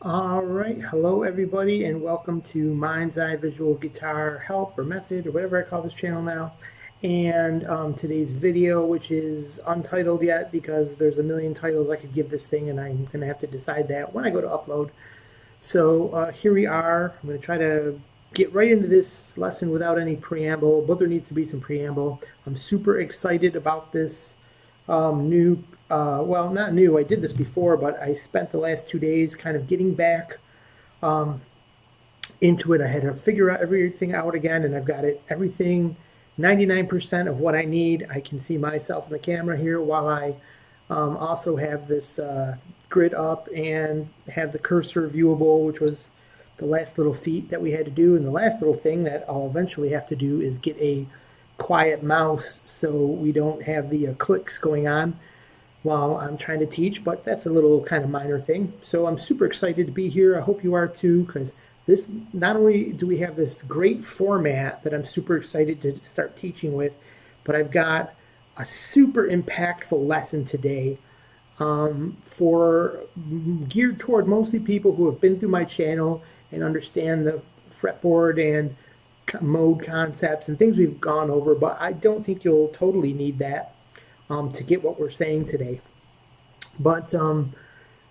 All right, hello everybody, and welcome to Mind's Eye Visual Guitar Help or Method or whatever I call this channel now. And today's video, which is untitled yet because there's a million titles I could give this thing, and I'm going to have to decide that when I go to upload. So here we are. I'm going to try to get right into this lesson without any preamble, but there needs to be some preamble. I'm super excited about this new, well, not new, I did this before, but I spent the last 2 days kind of getting back into it. I had to figure out everything out again, and I've got it, everything, 99% of what I need. I can see myself in the camera here while I also have this grid up and have the cursor viewable, which was the last little feat that we had to do. And the last little thing that I'll eventually have to do is get a quiet mouse so we don't have the clicks going on while I'm trying to teach, but that's a little kind of minor thing. So I'm super excited to be here. I hope you are too, because this, not only do we have this great format that I'm super excited to start teaching with, but I've got a super impactful lesson today for geared toward mostly people who have been through my channel and understand the fretboard and mode concepts and things we've gone over, but I don't think you'll totally need that to get what we're saying today. But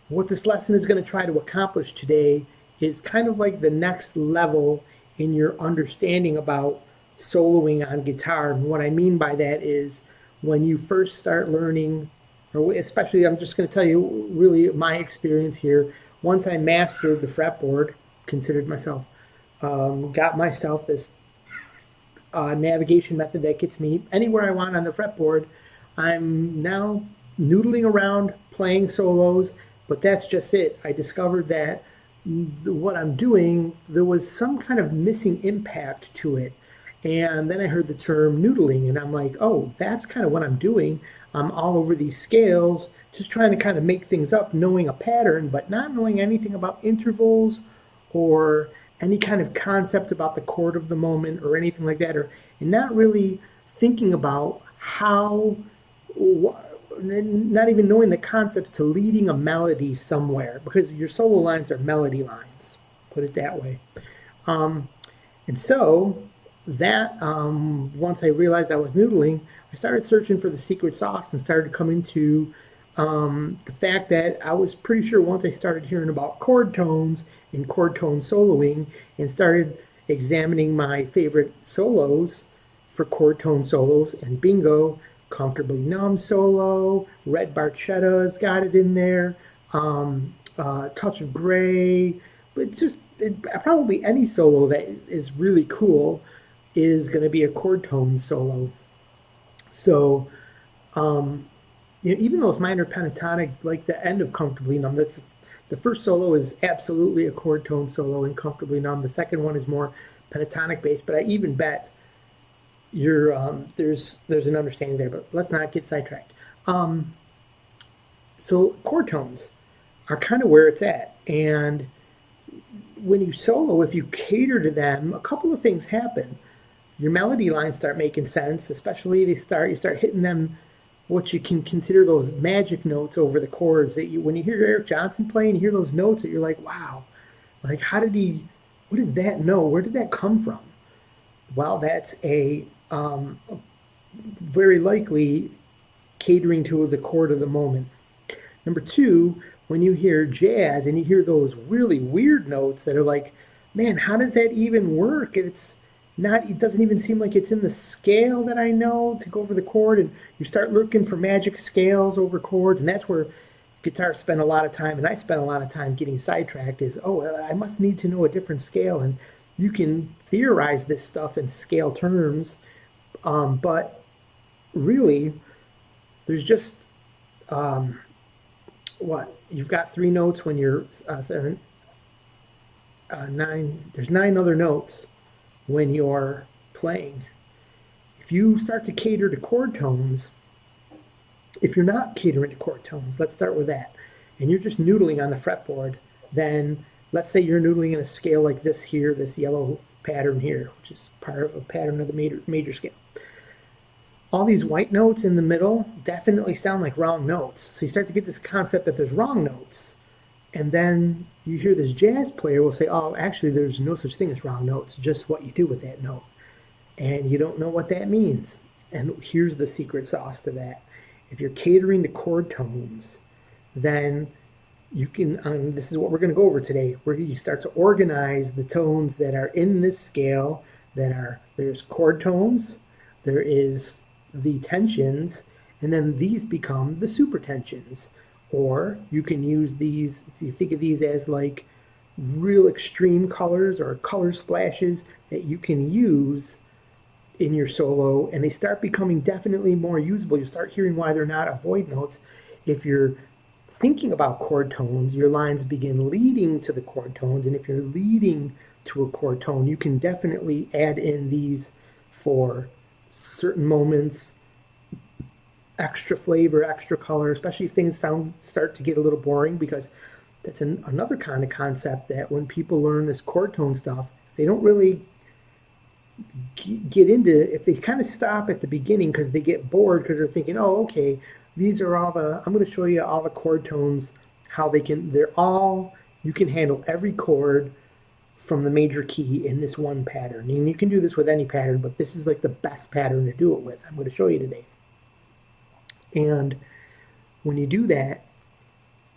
what this lesson is going to try to accomplish today is kind of like the next level in your understanding about soloing on guitar. And what I mean by that is when you first start learning, or especially, I'm just going to tell you really my experience here. Once I mastered the fretboard, considered myself, got myself this navigation method that gets me anywhere I want on the fretboard. I'm now noodling around playing solos, but that's just it. I discovered that what I'm doing, there was some kind of missing impact to it. And then I heard the term noodling, and I'm like, oh, that's kind of what I'm doing. I'm all over these scales, just trying to kind of make things up, knowing a pattern, but not knowing anything about intervals or any kind of concept about the chord of the moment or anything like that, and not really thinking about how, not even knowing the concepts to leading a melody somewhere, because your solo lines are melody lines, put it that way. And so that once I realized I was noodling, I started searching for the secret sauce and started coming to the fact that I was pretty sure once I started hearing about chord tones and chord tone soloing and started examining my favorite solos for chord tone solos, and bingo, Comfortably Numb solo, Red Barchetta's got it in there, Touch of Gray, but just probably any solo that is really cool is going to be a chord tone solo. So, even those minor pentatonic, like the end of Comfortably Numb, that's the first solo is absolutely a chord tone solo in Comfortably Numb. The second one is more pentatonic based, but I even bet you're there's an understanding there. But let's not get sidetracked. So chord tones are kind of where it's at, and when you solo, if you cater to them, a couple of things happen. Your melody lines start making sense, especially you start hitting them, what you can consider those magic notes over the chords that you, when you hear Eric Johnson playing, you hear those notes that you're like, wow, like how did he, what did that know? Where did that come from? Well, that's a very likely catering to the chord of the moment. Number two, when you hear jazz and you hear those really weird notes that are like, man, how does that even work? It's not, it doesn't even seem like it's in the scale that I know to go over the chord, and you start looking for magic scales over chords, and that's where guitarists spend a lot of time, and I spend a lot of time getting sidetracked, is, oh, I must need to know a different scale, and you can theorize this stuff in scale terms, but really, there's just, what, you've got three notes when you're nine, there's nine other notes when you're playing. If you start to cater to chord tones, if you're not catering to chord tones, let's start with that, and you're just noodling on the fretboard, then let's say you're noodling in a scale like this here, this yellow pattern here, which is part of a pattern of the major scale. All these white notes in the middle definitely sound like wrong notes. So you start to get this concept that there's wrong notes. And then you hear this jazz player will say, oh, actually, there's no such thing as wrong notes, just what you do with that note. And you don't know what that means. And here's the secret sauce to that. If you're catering to chord tones, then you can, this is what we're going to go over today, where you start to organize the tones that are in this scale there's chord tones, there is the tensions, and then these become the super tensions. Or you can use these, you think of these as like real extreme colors or color splashes that you can use in your solo, and they start becoming definitely more usable. You start hearing why they're not avoid notes. If you're thinking about chord tones, your lines begin leading to the chord tones, and if you're leading to a chord tone, you can definitely add in these for certain moments, extra flavor, extra color, especially if things start to get a little boring, because that's another kind of concept that when people learn this chord tone stuff, they don't really get into, if they kind of stop at the beginning because they get bored because they're thinking, oh, okay, these are all I'm going to show you all the chord tones, how they're all, you can handle every chord from the major key in this one pattern. And you can do this with any pattern, but this is like the best pattern to do it with. I'm going to show you today. And when you do that,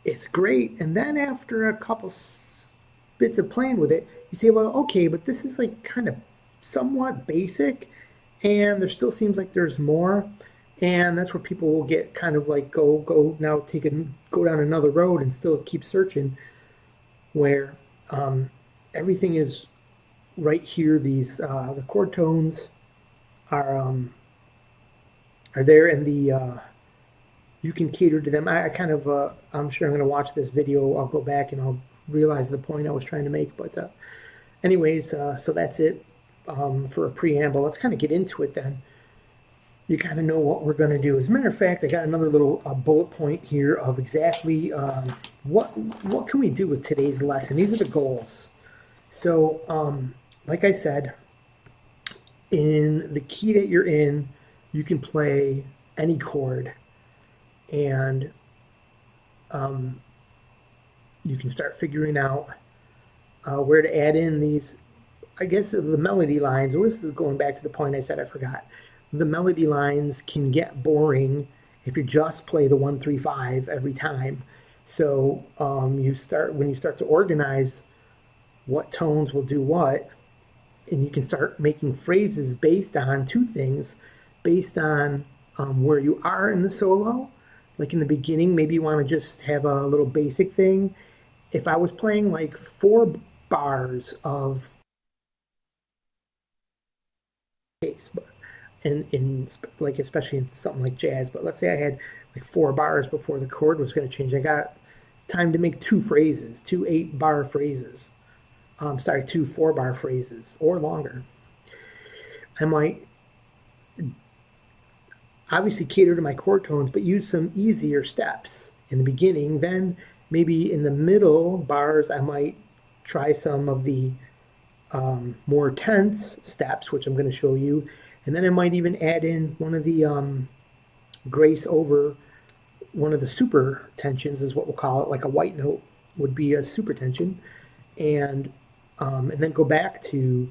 it's great. And then after a couple bits of playing with it, you say, well, okay, but this is like kind of somewhat basic, and there still seems like there's more. And that's where people will get kind of like go now, go down another road and still keep searching, where everything is right here. These the chord tones are there, and you can cater to them. I kind of I'm sure I'm going to watch this video. I'll go back and I'll realize the point I was trying to make. But anyways, so that's it for a preamble. Let's kind of get into it then. You kind of know what we're going to do. As a matter of fact, I got another little bullet point here of exactly what can we do with today's lesson. These are the goals. So, like I said, in the key that you're in, you can play any chord, and you can start figuring out where to add in these, I guess, the melody lines. Well, this is going back to the point I said I forgot. The melody lines can get boring if you just play the 1, 3, 5 every time. So when you start to organize what tones will do what, and you can start making phrases based on two things, based on where you are in the solo. Like in the beginning, maybe you want to just have a little basic thing. If I was playing like 4 bars of bass, in like especially in something like jazz, but let's say I had like 4 bars before the chord was going to change. I got time to make 2 phrases, 2 8-bar phrases. 2 4-bar phrases or longer. I might obviously cater to my chord tones, but use some easier steps in the beginning. Then maybe in the middle bars, I might try some of the more tense steps, which I'm going to show you. And then I might even add in one of the grace over one of the super tensions, is what we'll call it. Like a white note would be a super tension. And then go back to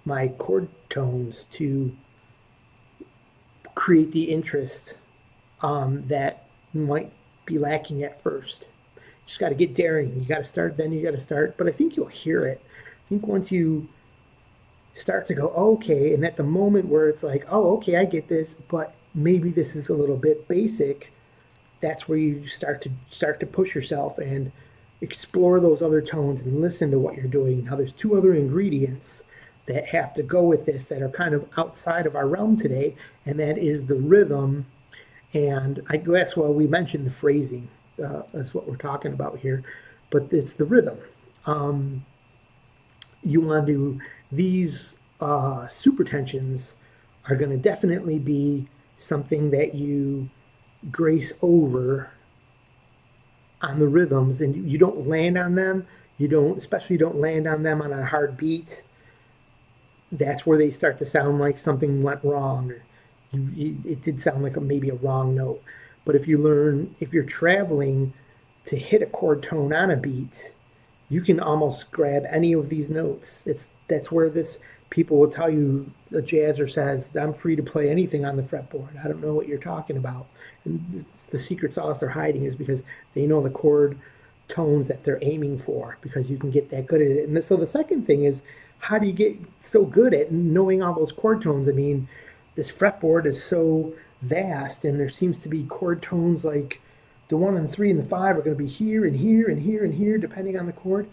my chord tones to create the interest that might be lacking at first. You just got to get daring. You got to start, then you got to start. But I think you'll hear it. I think once you start to go, oh, okay, and at the moment where it's like, oh, okay, I get this, but maybe this is a little bit basic, that's where you start to push yourself and explore those other tones and listen to what you're doing. Now, there's 2 other ingredients that have to go with this that are kind of outside of our realm today, and that is the rhythm. And I guess, well, we mentioned the phrasing. That's what we're talking about here, but it's the rhythm. You want to, these super tensions are going to definitely be something that you grace over on the rhythms, and you don't land on them. You don't land on them on a hard beat. That's where they start to sound like something went wrong. It did sound like maybe a wrong note. But if you're traveling to hit a chord tone on a beat, you can almost grab any of these notes. That's where this people will tell you, the jazzer says, I'm free to play anything on the fretboard. I don't know what you're talking about. And the secret sauce they're hiding is because they know the chord tones that they're aiming for, because you can get that good at it. And so the second thing is, how do you get so good at knowing all those chord tones? I mean, this fretboard is so vast, and there seems to be chord tones like the 1 and 3 and the 5 are going to be here and here and here and here, depending on the chord.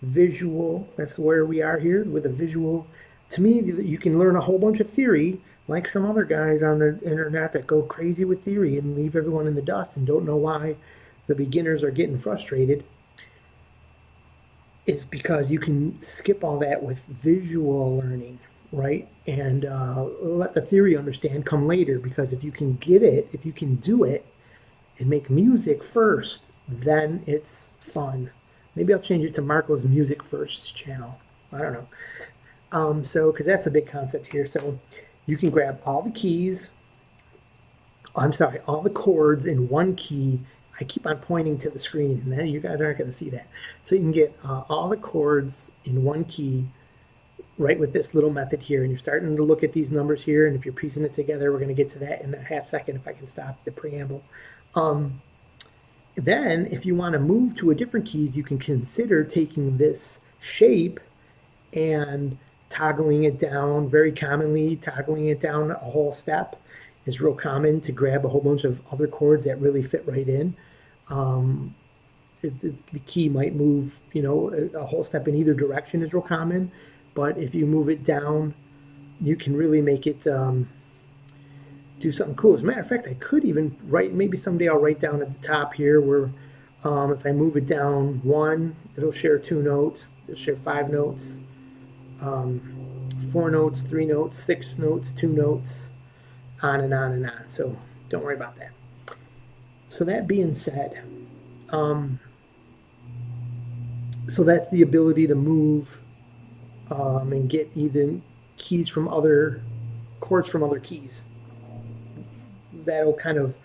Visual, that's where we are here with a visual. To me, you can learn a whole bunch of theory, like some other guys on the internet that go crazy with theory and leave everyone in the dust and don't know why the beginners are getting frustrated. Is because you can skip all that with visual learning, right? And let the theory understand come later, because if you can get it, if you can do it and make music first, then it's fun. Maybe I'll change it to Marco's Music First channel. I don't know. Because that's a big concept here. So you can grab all the keys, all the chords in one key. I keep on pointing to the screen, and then you guys aren't going to see that. So you can get all the chords in one key right with this little method here. And you're starting to look at these numbers here, and if you're piecing it together, we're going to get to that in a half second if I can stop the preamble. Then, if you want to move to a different keys, you can consider taking this shape and toggling it down. Very commonly, toggling it down a whole step is real common to grab a whole bunch of other chords that really fit right in. The key might move, a whole step in either direction is real common, but if you move it down, you can really make it do something cool. As a matter of fact, I could even write, maybe someday I'll write down at the top here where if I move it down 1, it'll share 2 notes, it'll share 5 notes, 4 notes, 3 notes, 6 notes, 2 notes, on and on and on. So don't worry about that. So that being said, so that's the ability to move and get either keys from other chords from other keys. That'll kind of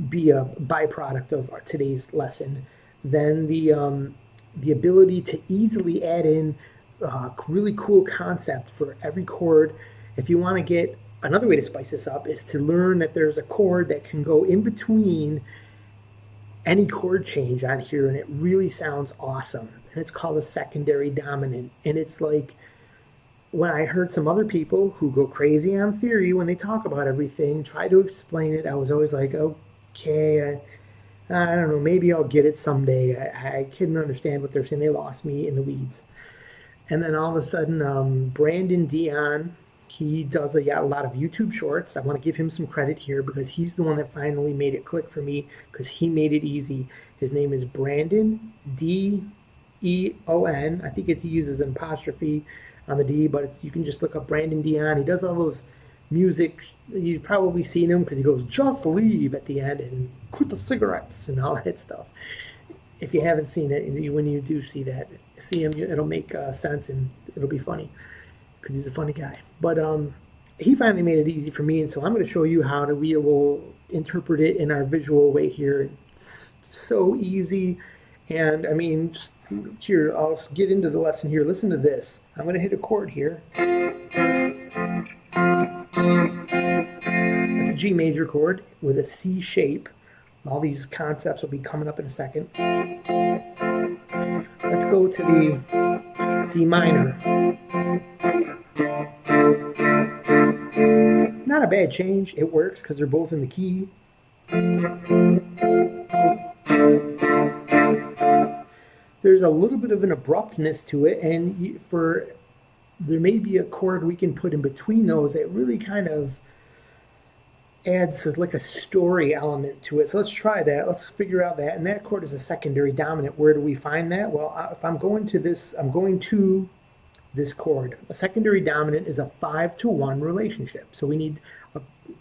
be a byproduct of today's lesson. Then the ability to easily add in a really cool concept for every chord. If you want to get another way to spice this up, is to learn that there's a chord that can go in between any chord change on here, and it really sounds awesome. And it's called a secondary dominant. And it's like, when I heard some other people who go crazy on theory when they talk about everything, try to explain it, I was always like, okay, I don't know, maybe I'll get it someday. I couldn't understand what they're saying. They lost me in the weeds. And then all of a sudden, Brandon Dion, he does a lot of YouTube shorts. I want to give him some credit here because he's the one that finally made it click for me, because he made it easy. His name is Brandon, D-E-O-N. I think he uses an apostrophe on the D, but you can just look up Brandon Dion. He does all those music. You've probably seen him because he goes, just leave at the end and quit the cigarettes and all that stuff. If you haven't seen it, when you do see him, it'll make sense and it'll be funny because he's a funny guy. But he finally made it easy for me, and so I'm going to show you how we will interpret it in our visual way here. It's so easy, and I mean, just here, I'll get into the lesson here. Listen to this. I'm going to hit a chord here. That's a G major chord with a C shape. All these concepts will be coming up in a second. Let's go to the D minor. Not a bad change. It works because they're both in the key. There's a little bit of an abruptness to it, and there may be a chord we can put in between those that really kind of adds like a story element to it. So let's try that. Let's figure out that. And that chord is a secondary dominant. Where do we find that? Well, if I'm going to this, I'm going to this chord. A secondary dominant is a 5-to-1 relationship. So we need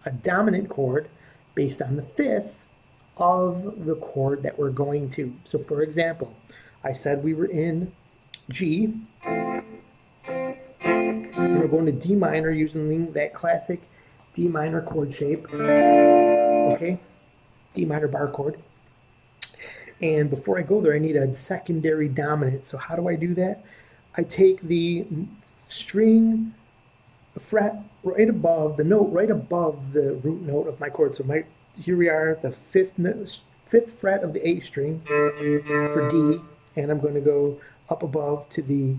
a dominant chord based on the fifth of the chord that we're going to. So for example, I said we were in G, and we're going to D minor using that classic D minor chord shape, okay? D minor bar chord. And before I go there, I need a secondary dominant. So how do I do that? I take the string, the fret right above, the note right above the root note of my chord. So here we are, the fifth fret of the A string for D, and I'm going to go up above to the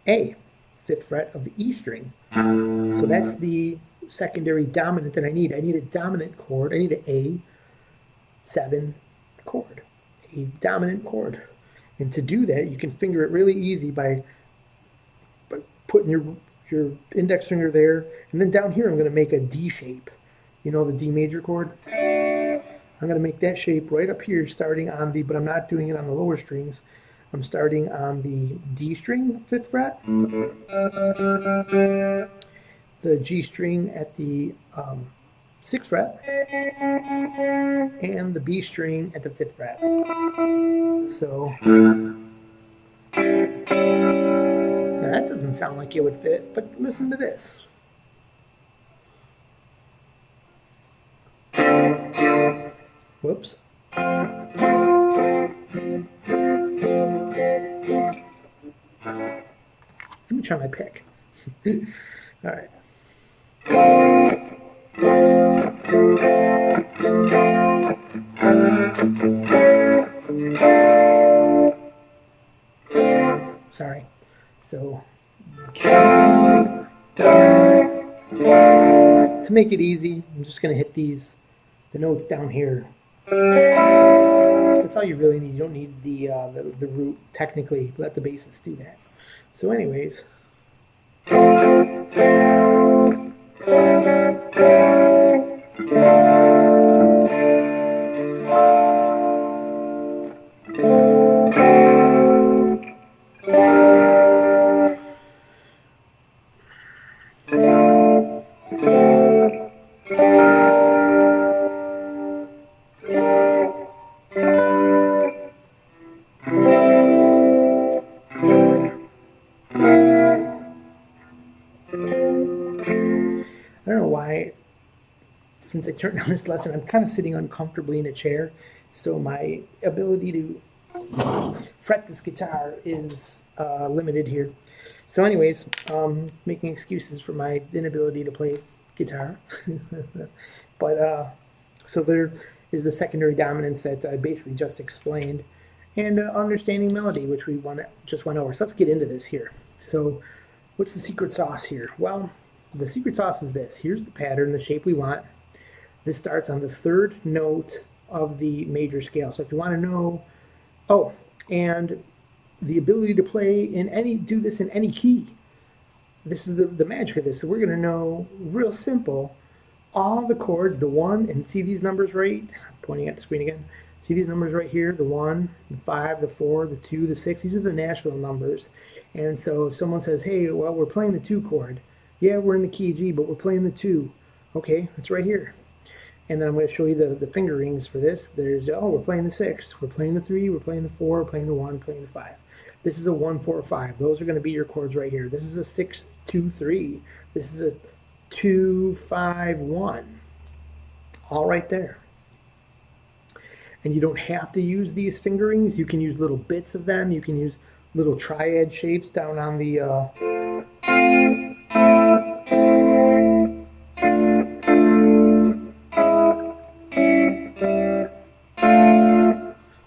A, fifth fret of the E string. So that's the secondary dominant that I need. I need a dominant chord. I need an A7 chord, a dominant chord. And to do that, you can finger it really easy by putting your index finger there, and then down here I'm going to make a D shape. You know, the D major chord? I'm going to make that shape right up here, starting on the, but I'm not doing it on the lower strings. I'm starting on the D string, 5th fret, the G string at the 6th fret, and the B string at the 5th fret. So, now that doesn't sound like it would fit, but listen to this. Whoops. Let me try my pick. All right. Sorry. So, to make it easy, I'm just going to hit the notes down here. That's all you really need. You don't need the root technically. Let the bassist do that. So anyways. I don't know why, since I turned on this lesson, I'm kind of sitting uncomfortably in a chair, so my ability to fret this guitar is limited here. So anyways, making excuses for my inability to play guitar. But so there is the secondary dominance that I basically just explained, and understanding melody, which we just went over. So let's get into this here. So what's the secret sauce here? Well, the secret sauce is this. Here's the pattern, the shape we want. This starts on the 3rd note of the major scale. So if you want to know, oh, and the ability to play do this in any key. This is the magic of this. So we're going to know, real simple, all the chords, the 1, and see these numbers right? I'm pointing at the screen again. See these numbers right here? The 1, the 5, the 4, the 2, the 6. These are the Nashville numbers. And so if someone says, hey, well, we're playing the 2 chord. Yeah, we're in the key G, but we're playing the 2. Okay, it's right here. And then I'm going to show you the fingerings for this. There's, oh, we're playing the 6. We're playing the 3. We're playing the 4. We're playing the 1. We're playing the 5. This is a 1, 4, 5. Those are going to be your chords right here. This is a 6, 2, 3. This is a 2, 5, 1. All right there. And you don't have to use these fingerings. You can use little bits of them. You can use little triad shapes down on the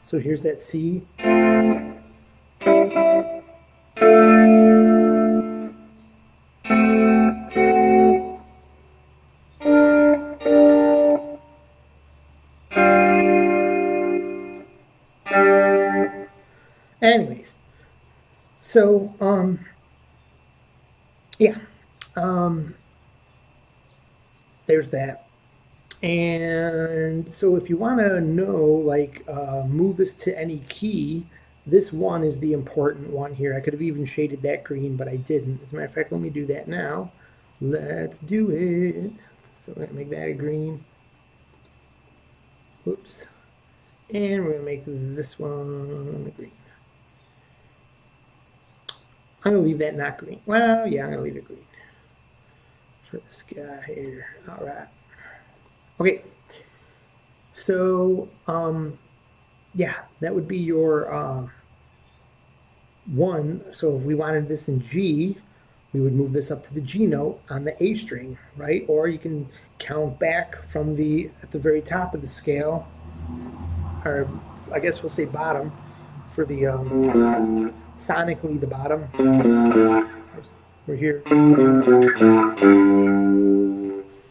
so here's that C. Anyways, so yeah, there's that. And so if you want to know, like, move this to any key, this one is the important one here. I could have even shaded that green, but I didn't. As a matter of fact, let me do that now. Let's do it. So we're going to make that a green. Whoops. And we're going to make this one green. I'm going to leave that not green. Well, yeah, I'm going to leave it green for this guy here. All right. Okay. So, yeah, that would be your 1. So if we wanted this in G, we would move this up to the G note on the A string, right? Or you can count back from at the very top of the scale, or I guess we'll say bottom for the sonically the bottom. We're here,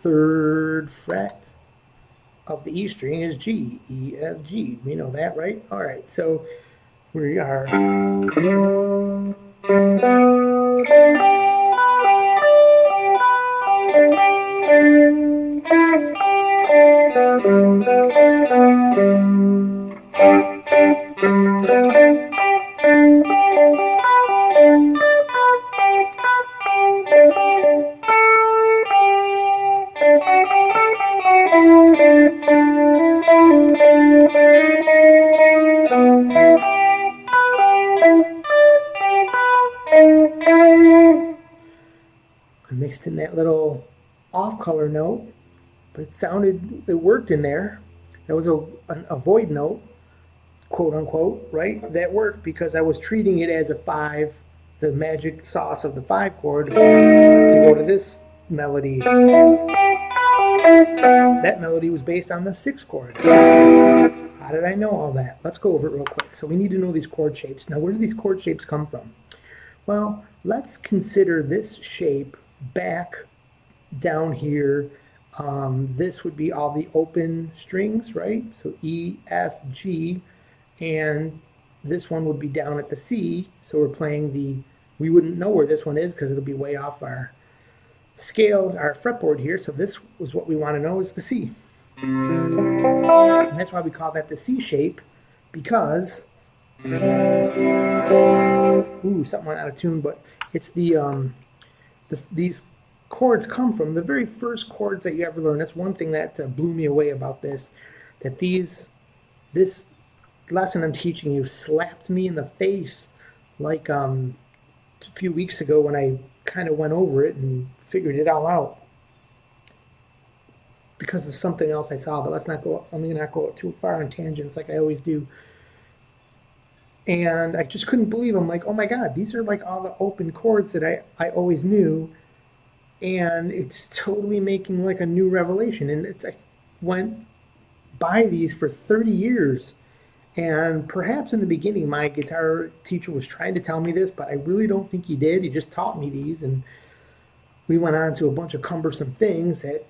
3rd fret of the E string is G, E, F, G. We know that, right? All right, so we are. I mixed in that little off color note, but it worked in there. That was a void note, quote unquote, right? That worked because I was treating it as a 5, the magic sauce of the 5 chord, to go to this melody. That melody was based on the 6 chord. How did I know all that? Let's go over it real quick. So we need to know these chord shapes. Now, where do these chord shapes come from? Well, let's consider this shape back down here. This would be all the open strings, right? So E, F, G, and this one would be down at the C. So we're playing we wouldn't know where this one is because it'll be way off our scale, our fretboard here. So this was what we want to know is the C. And that's why we call that the C shape, because something went out of tune, but it's these chords come from the very first chords that you ever learn. That's one thing that blew me away about this, that this lesson I'm teaching you slapped me in the face like a few weeks ago when I kind of went over it and figured it all out because of something else I saw. But I'm gonna not go too far on tangents like I always do. And I just couldn't believe. I'm like, oh my God, these are like all the open chords that I always knew, and it's totally making like a new revelation. And I went by these for 30 years. And perhaps in the beginning, my guitar teacher was trying to tell me this, but I really don't think he did. He just taught me these, and we went on to a bunch of cumbersome things that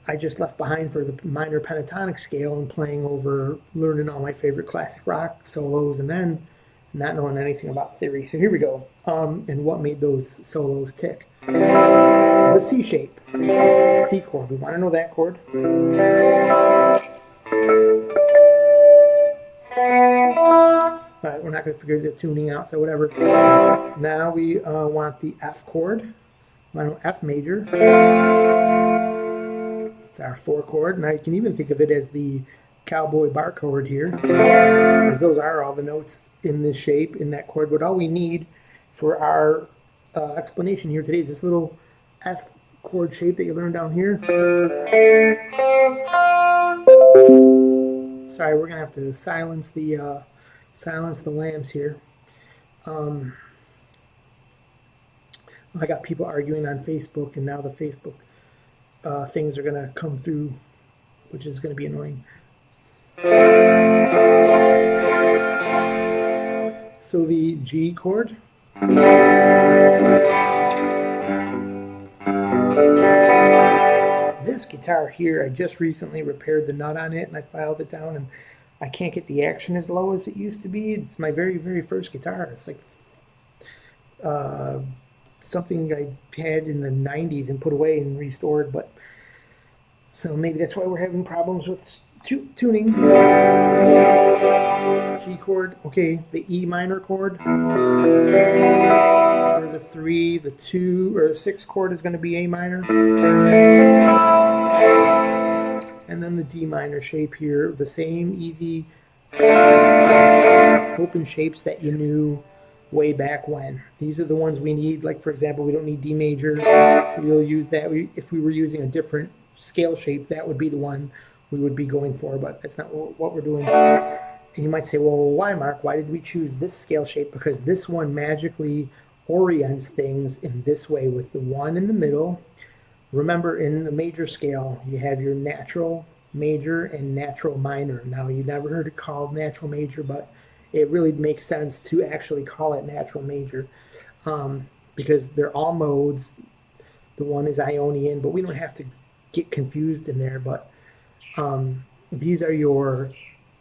I just left behind for the minor pentatonic scale and playing over, learning all my favorite classic rock solos, and then not knowing anything about theory. So here we go. And what made those solos tick? The C shape, C chord. We want to know that chord. We're not going to figure the tuning out, so whatever. Now we want the F chord. We want to know F major. It's our 4 chord, and I can even think of it as the cowboy bar chord here, because those are all the notes in this shape, in that chord. But all we need for our explanation here today is this little F chord shape that you learned down here. Sorry, we're gonna have to silence the lambs here. I got people arguing on Facebook, and now the Facebook things are going to come through, which is going to be annoying. So the G chord. This guitar here, I just recently repaired the nut on it, and I filed it down, and I can't get the action as low as it used to be. It's my very, very first guitar. It's like something I had in the 90s and put away and restored, but so maybe that's why we're having problems with tuning. G chord, okay, the E minor chord. For the 3, the 2, or 6 chord is going to be A minor. And then the D minor shape here, the same easy open shapes that you knew way back when. These are the ones we need. Like, for example, we don't need D major. We'll use that. If we were using a different scale shape, that would be the one we would be going for, but that's not what we're doing. And you might say, well, why, Mark? Why did we choose this scale shape? Because this one magically orients things in this way with the 1 in the middle. Remember, in the major scale, you have your natural major and natural minor. Now, you never heard it called natural major, but it really makes sense to actually call it natural major because they're all modes. The one is Ionian, but we don't have to get confused in there. But these are your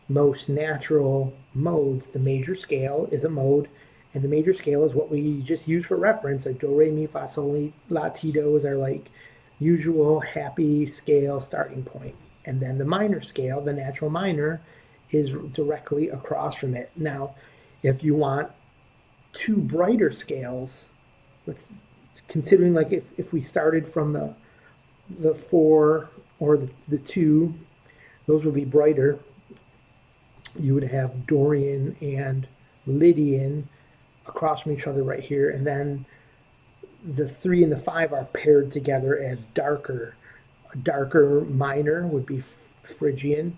most natural modes. The major scale is a mode, and the major scale is what we just use for reference. Like do, re, mi, fa, sol, la, ti, do are like usual happy scale starting point. And then the minor scale, the natural minor, is directly across from it. Now, if you want two brighter scales, let's considering like if we started from the 4 or the 2, those would be brighter. You would have Dorian and Lydian across from each other right here, and then the 3 and the 5 are paired together as darker. A darker minor would be Phrygian,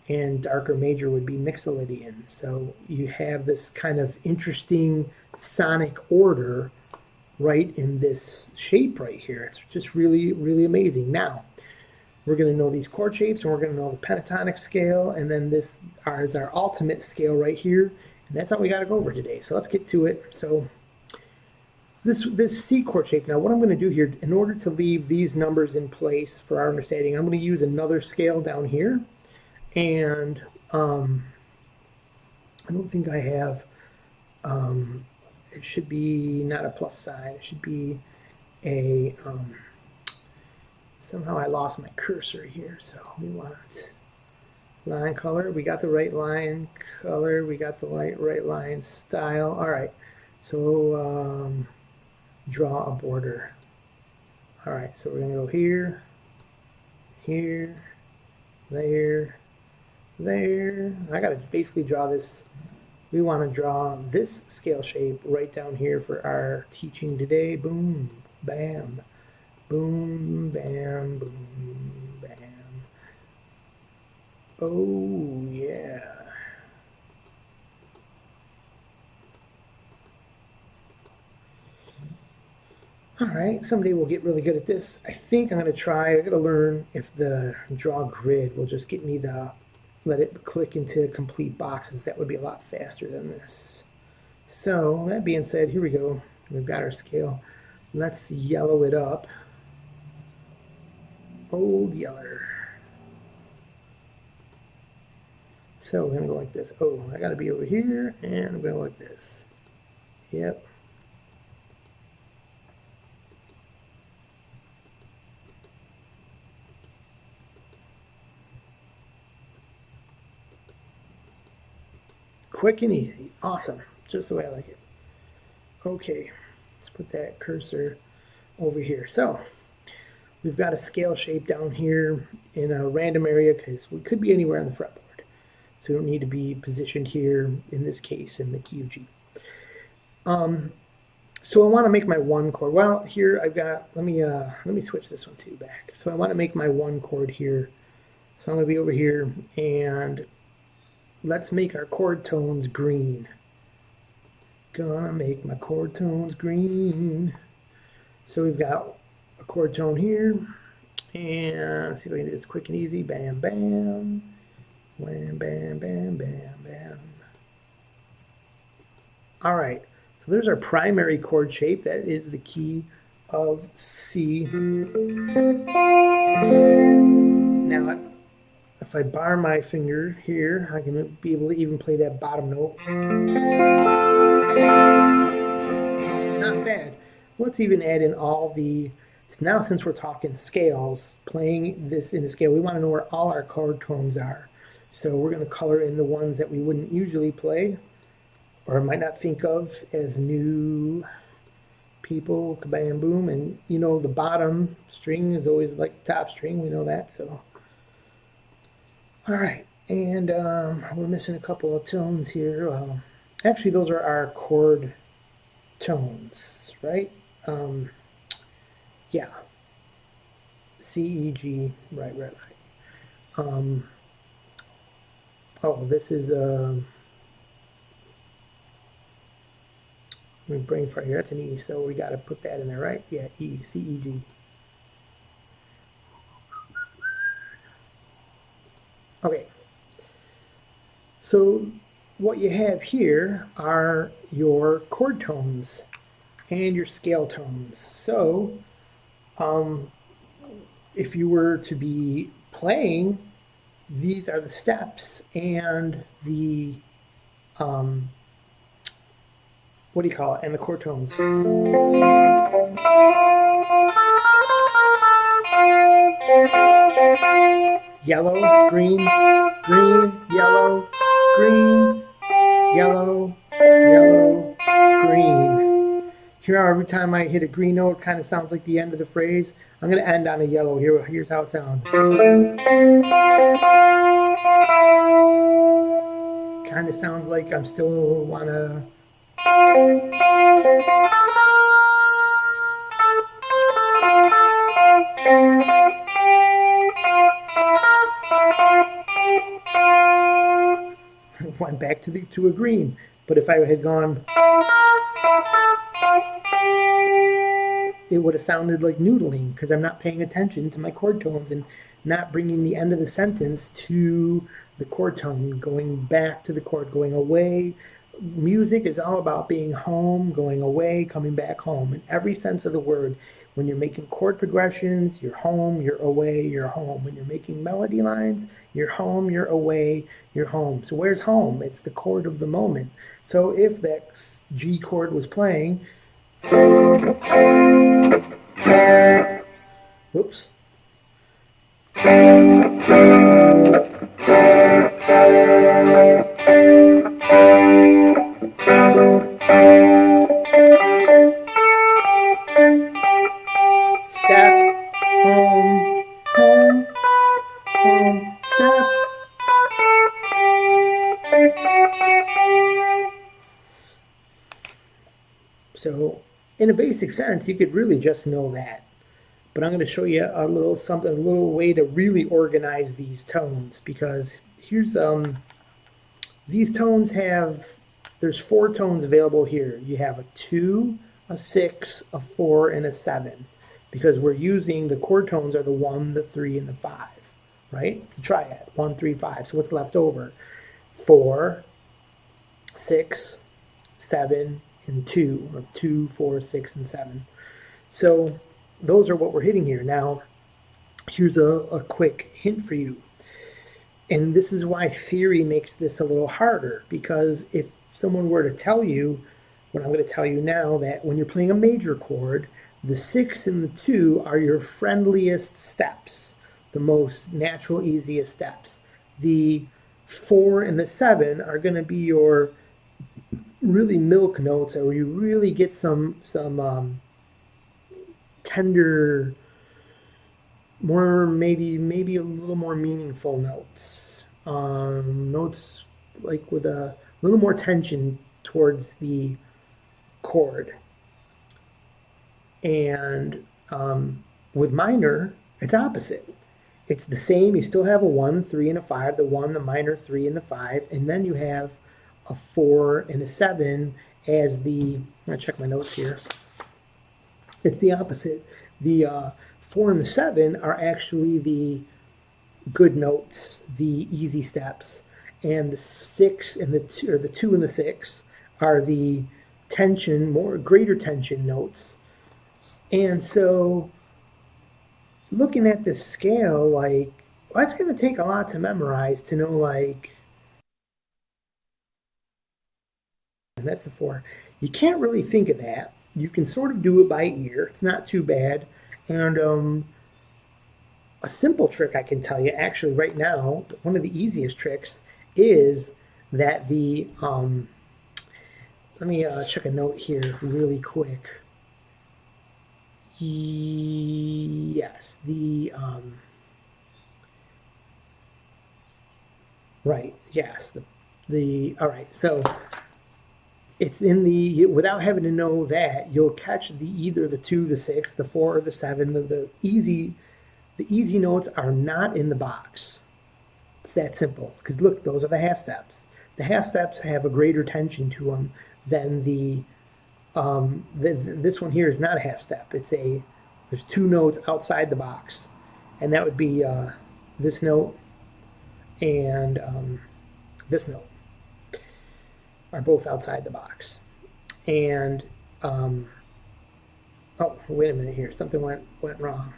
and darker major would be Mixolydian. So you have this kind of interesting sonic order right in this shape right here. It's just really, really amazing. Now, we're going to know these chord shapes, and we're going to know the pentatonic scale, and then this is our ultimate scale right here. And that's all we got to go over today. So let's get to it. So this C chord shape, now what I'm going to do here, in order to leave these numbers in place for our understanding, I'm going to use another scale down here. And I don't think I have, it should be not a plus sign, it should be a, somehow I lost my cursor here, so we want line color, we got the right line color, we got the right line style. All right, so draw a border. All right, so we're gonna go here, here, there, there. I gotta basically draw this. We want to draw this scale shape right down here for our teaching today. Boom, bam, boom, bam, boom, bam. Oh, yeah. All right, someday we'll get really good at this. I think I'm going to try, I'm going to learn if the draw grid will just get me the, let it click into complete boxes. That would be a lot faster than this. So that being said, here we go. We've got our scale. Let's yellow it up. Old yeller. So we're going to go like this. Oh, I got to be over here, and I'm going to go like this. Yep. Quick and easy. Awesome. Just the way I like it. Okay, let's put that cursor over here. So we've got a scale shape down here in a random area because we could be anywhere on the fretboard. So we don't need to be positioned here, in this case, in the key of G. So I want to make my 1 chord. Well, here I've got, let me switch this one too back. So I want to make my 1 chord here. So I'm going to be over here, and let's make our chord tones green. Gonna make my chord tones green. So we've got a chord tone here, and let's see if I can do this quick and easy. Bam, bam, wham, bam, bam, bam, bam. All right, so there's our primary chord shape. That is the key of C. Now, if I bar my finger here, I can be able to even play that bottom note. Not bad. Let's even add in all the, now since we're talking scales, playing this in a scale, we want to know where all our chord tones are. So we're going to color in the ones that we wouldn't usually play, or might not think of as new people, kabam boom. And you know the bottom string is always like top string, we know that. So all right, and we're missing a couple of tones here. Actually, those are our chord tones, right? Yeah, C, E, G, right. oh, this is brain fart here. That's an E, so we got to put that in there, right? Yeah, E, C, E, G. Okay. So what you have here are your chord tones and your scale tones. So um, if you were to be playing, these are the steps and the um, what do you call it? And the chord tones. Yellow, green, green, yellow, green, yellow, yellow, green. Here, every time I hit a green note, it kind of sounds like the end of the phrase. I'm going to end on a yellow. Here's how it sounds. Kind of sounds like I'm still want to. Went back to a green. But if I had gone, it would have sounded like noodling because I'm not paying attention to my chord tones and not bringing the end of the sentence to the chord tone, going back to the chord, going away. Music is all about being home, going away, coming back home in every sense of the word. When you're making chord progressions, you're home, you're away, you're home. When you're making melody lines, you're home, you're away, you're home. So where's home? It's the chord of the moment. So if that G chord was playing, whoops. Step, home, home, home, step. So in a basic sense, you could really just know that. But I'm going to show you a little something, a little way to really organize these tones because here's these tones have there's 4 tones available here. You have a 2, a 6, a 4, and a 7 because we're using the chord tones are the 1, the 3, and the 5, right? It's a triad 1, 3, 5. So what's left over? 4, 6, 7, and 2, or 2, 4, 6, and 7. So those are what we're hitting here. Now, here's a quick hint for you. And this is why theory makes this a little harder, because if someone were to tell you, what I'm going to tell you now, that when you're playing a major chord, the 6 and the 2 are your friendliest steps, the most natural, easiest steps. The 4 and the 7 are going to be your really milk notes, or you really get some tender, more maybe a little more meaningful notes, notes like with a little more tension towards the chord. And with minor, it's opposite. It's the same. You still have a 1, 3, and a 5. The 1, the minor 3, and the 5, and then you have a 4 and a 7 as the. I'm gonna check my notes here. It's the opposite. The 4 and the 7 are actually the good notes, the easy steps, and the 6 and the 2, or the 2 and the 6 are the tension, more greater tension notes. And so looking at this scale, like, well, that's going to take a lot to memorize to know, like, that's the 4. You can't really think of that. You can sort of do it by ear. It's not too bad. And a simple trick I can tell you, actually, right now, one of the easiest tricks is that let me check a note here really quick. Yes, right, yes, all right, so it's in without having to know that, you'll catch either the 2, the 6, the 4, or the 7. The easy notes are not in the box. It's that simple. Because look, those are the half steps. The half steps have a greater tension to them than this one here is not a half step. There's two notes outside the box, and that would be this note and this note are both outside the box. And oh, wait a minute here, something went wrong.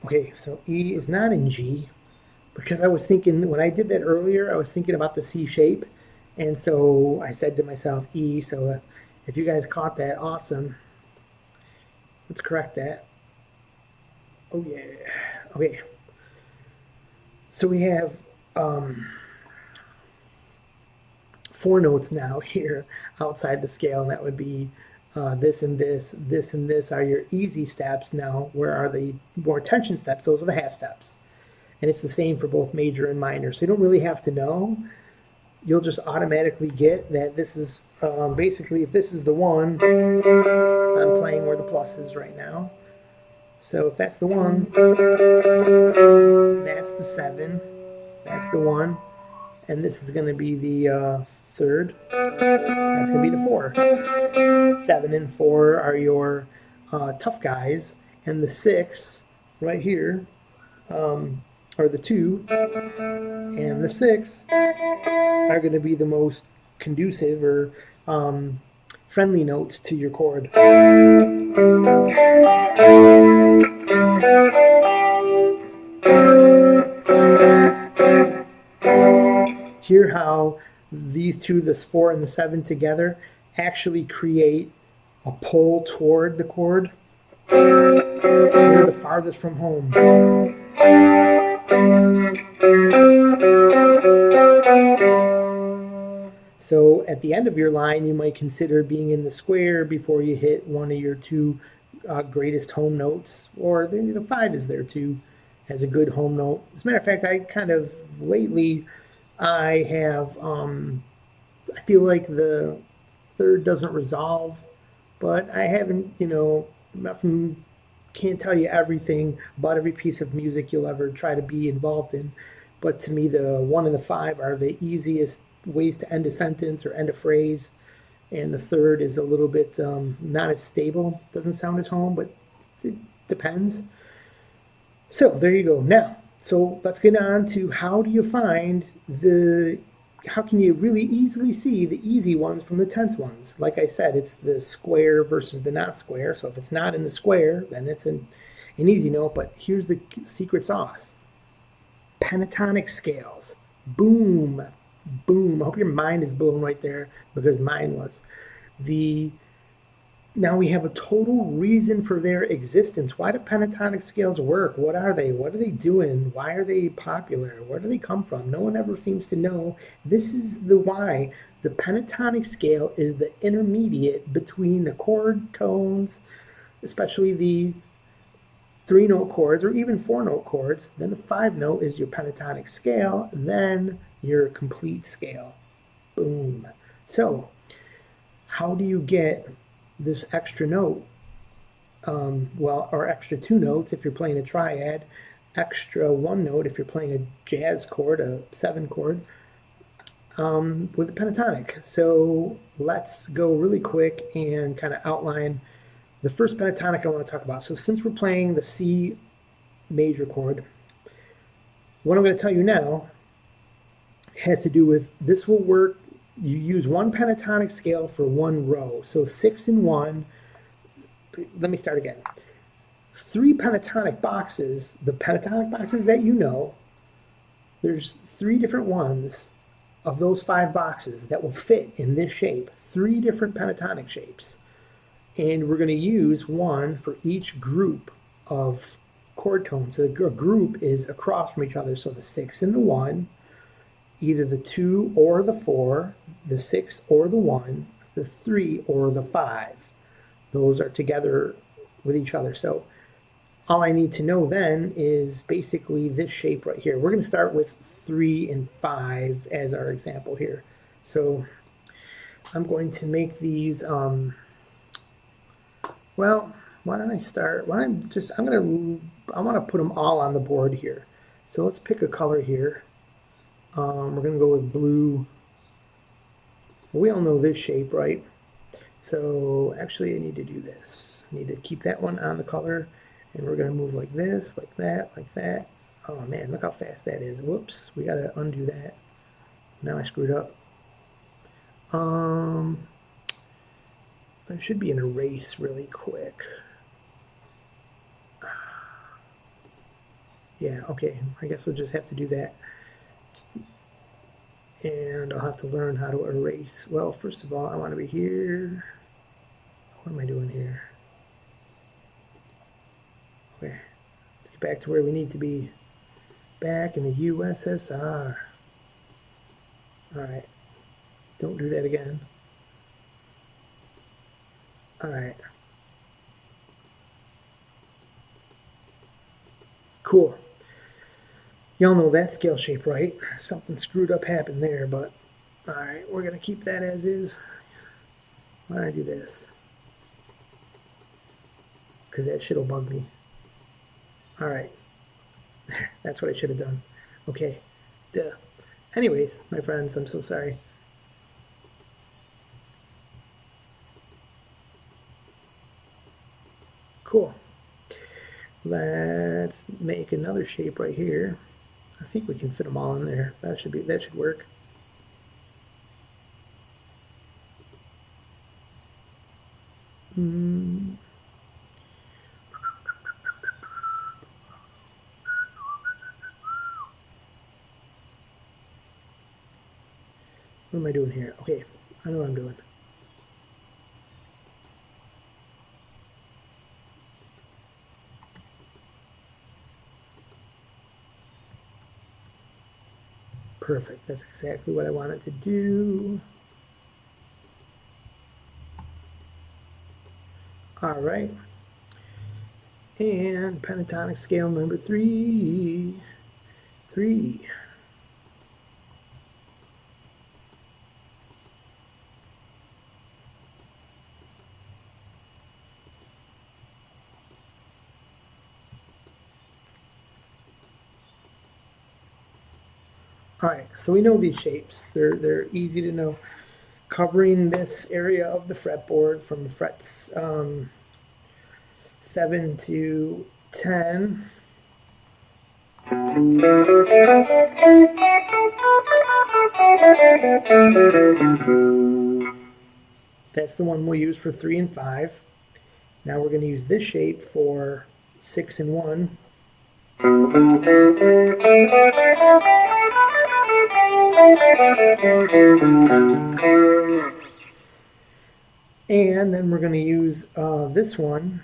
Okay, so E is not in G, because I was thinking, when I did that earlier, I was thinking about the C shape, and so I said to myself E. So if you guys caught that, awesome. Let's correct that. Oh yeah. Okay. So we have 4 notes now here outside the scale, and that would be this and this, this and this are your easy steps. Now, where are the more tension steps? Those are the half steps. And it's the same for both major and minor. So you don't really have to know. You'll just automatically get that this is basically, if this is the 1, I'm playing where the plus is right now. So if that's the 1, that's the 7, that's the 1, and this is going to be the 3rd, that's going to be the 4. 7 and 4 are your tough guys, and the 6 right here are the 2, and the 6 are going to be the most conducive or friendly notes to your chord. Hear how these two, this 4 and the 7 together, actually create a pull toward the chord. You're the farthest from home. So at the end of your line, you might consider being in the square before you hit one of your 2 greatest home notes, or the 5 is there too, as a good home note. As a matter of fact, I kind of lately, I have, I feel like the 3rd doesn't resolve, but I haven't, can't tell you everything about every piece of music you'll ever try to be involved in. But to me, the 1 and the 5 are the easiest ways to end a sentence or end a phrase. And the 3rd is a little bit not as stable, doesn't sound as home, but it depends. So there you go. Now, so let's get on to how do you find how can you really easily see the easy ones from the tense ones? Like I said, it's the square versus the not square. So if it's not in the square, then it's an easy note. But here's the secret sauce. Pentatonic scales. Boom, boom. I hope your mind is blown right there, because mine was. Now we have a total reason for their existence. Why do pentatonic scales work? What are they? What are they doing? Why are they popular? Where do they come from? No one ever seems to know. This is the why. The pentatonic scale is the intermediate between the chord tones, especially the 3-note chords or even 4-note chords. Then the 5-note is your pentatonic scale, then your complete scale. Boom. So how do you get this extra note? Or extra 2 notes if you're playing a triad, extra 1 note if you're playing a jazz chord, a 7 chord, with a pentatonic. So let's go really quick and kind of outline the first pentatonic I want to talk about. So since we're playing the C major chord, what I'm going to tell you now has to do with, this will work. You use 1 pentatonic scale for 1 row. So 6 and 1. Let me start again. 3 pentatonic boxes, the pentatonic boxes that you know, there's 3 different ones of those 5 boxes that will fit in this shape. 3 different pentatonic shapes. And we're going to use 1 for each group of chord tones. So a group is across from each other. So the 6 and the 1, either the 2 or the 4, the 6 or the 1, the 3 or the 5. Those are together with each other. So all I need to know then is basically this shape right here. We're going to start with 3 and 5 as our example here. So I'm going to make these, well, why don't I start, I want to put them all on the board here. So let's pick a color here. We're going to go with blue. We all know this shape, right? So actually I need to do this. I need to keep that one on the color, and we're going to move like this, like that, like that. Oh man, look how fast that is. Whoops, we got to undo that. Now I screwed up. There should be an erase really quick. Yeah, okay, I guess we'll just have to do that. And I'll have to learn how to erase. Well, first of all, I want to be here. What am I doing here? Okay, let's get back to where we need to be. Back in the USSR. Alright, don't do that again. Alright. Cool. Y'all know that scale shape, right? Something screwed up happened there, but alright, we're going to keep that as is. Why don't I do this? Because that shit will bug me. Alright. That's what I should have done. Okay. Duh. Anyways, my friends, I'm so sorry. Cool. Let's make another shape right here. I think we can fit them all in there. That should work. What am I doing here? Okay, I know what I'm doing. Perfect. That's exactly what I wanted to do. All right. And pentatonic scale number 3. 3. All right, so we know these shapes. They're easy to know. Covering this area of the fretboard from frets 7 to 10. That's the one we'll use for 3 and 5. Now we're going to use this shape for 6 and 1. And then we're going to use this one,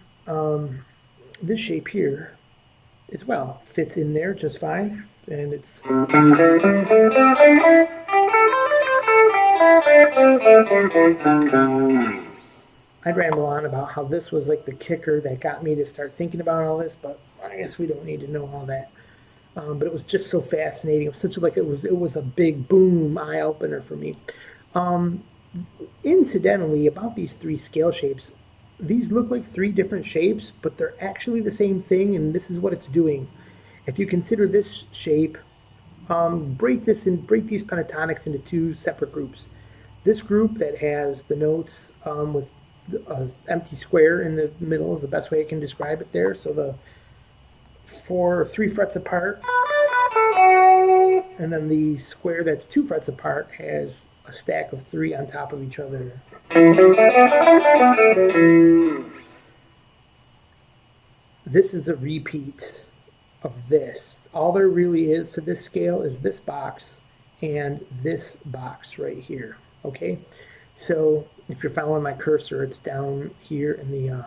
this shape here as well. Fits in there just fine. And it's... I'd ramble on about how this was like the kicker that got me to start thinking about all this, but I guess we don't need to know all that. But it was just so fascinating. It was such like it was a big boom eye opener for me. Incidentally, about these 3 scale shapes, these look like 3 different shapes, but they're actually the same thing, and this is what it's doing. If you consider this shape, break these pentatonics into 2 separate groups. This group that has the notes with an empty square in the middle is the best way I can describe it there. So the 3 frets apart, and then the square that's 2 frets apart has a stack of 3 on top of each other. This is a repeat of this. All there really is to this scale is this box and this box right here. Okay, so if you're following my cursor, it's down here in the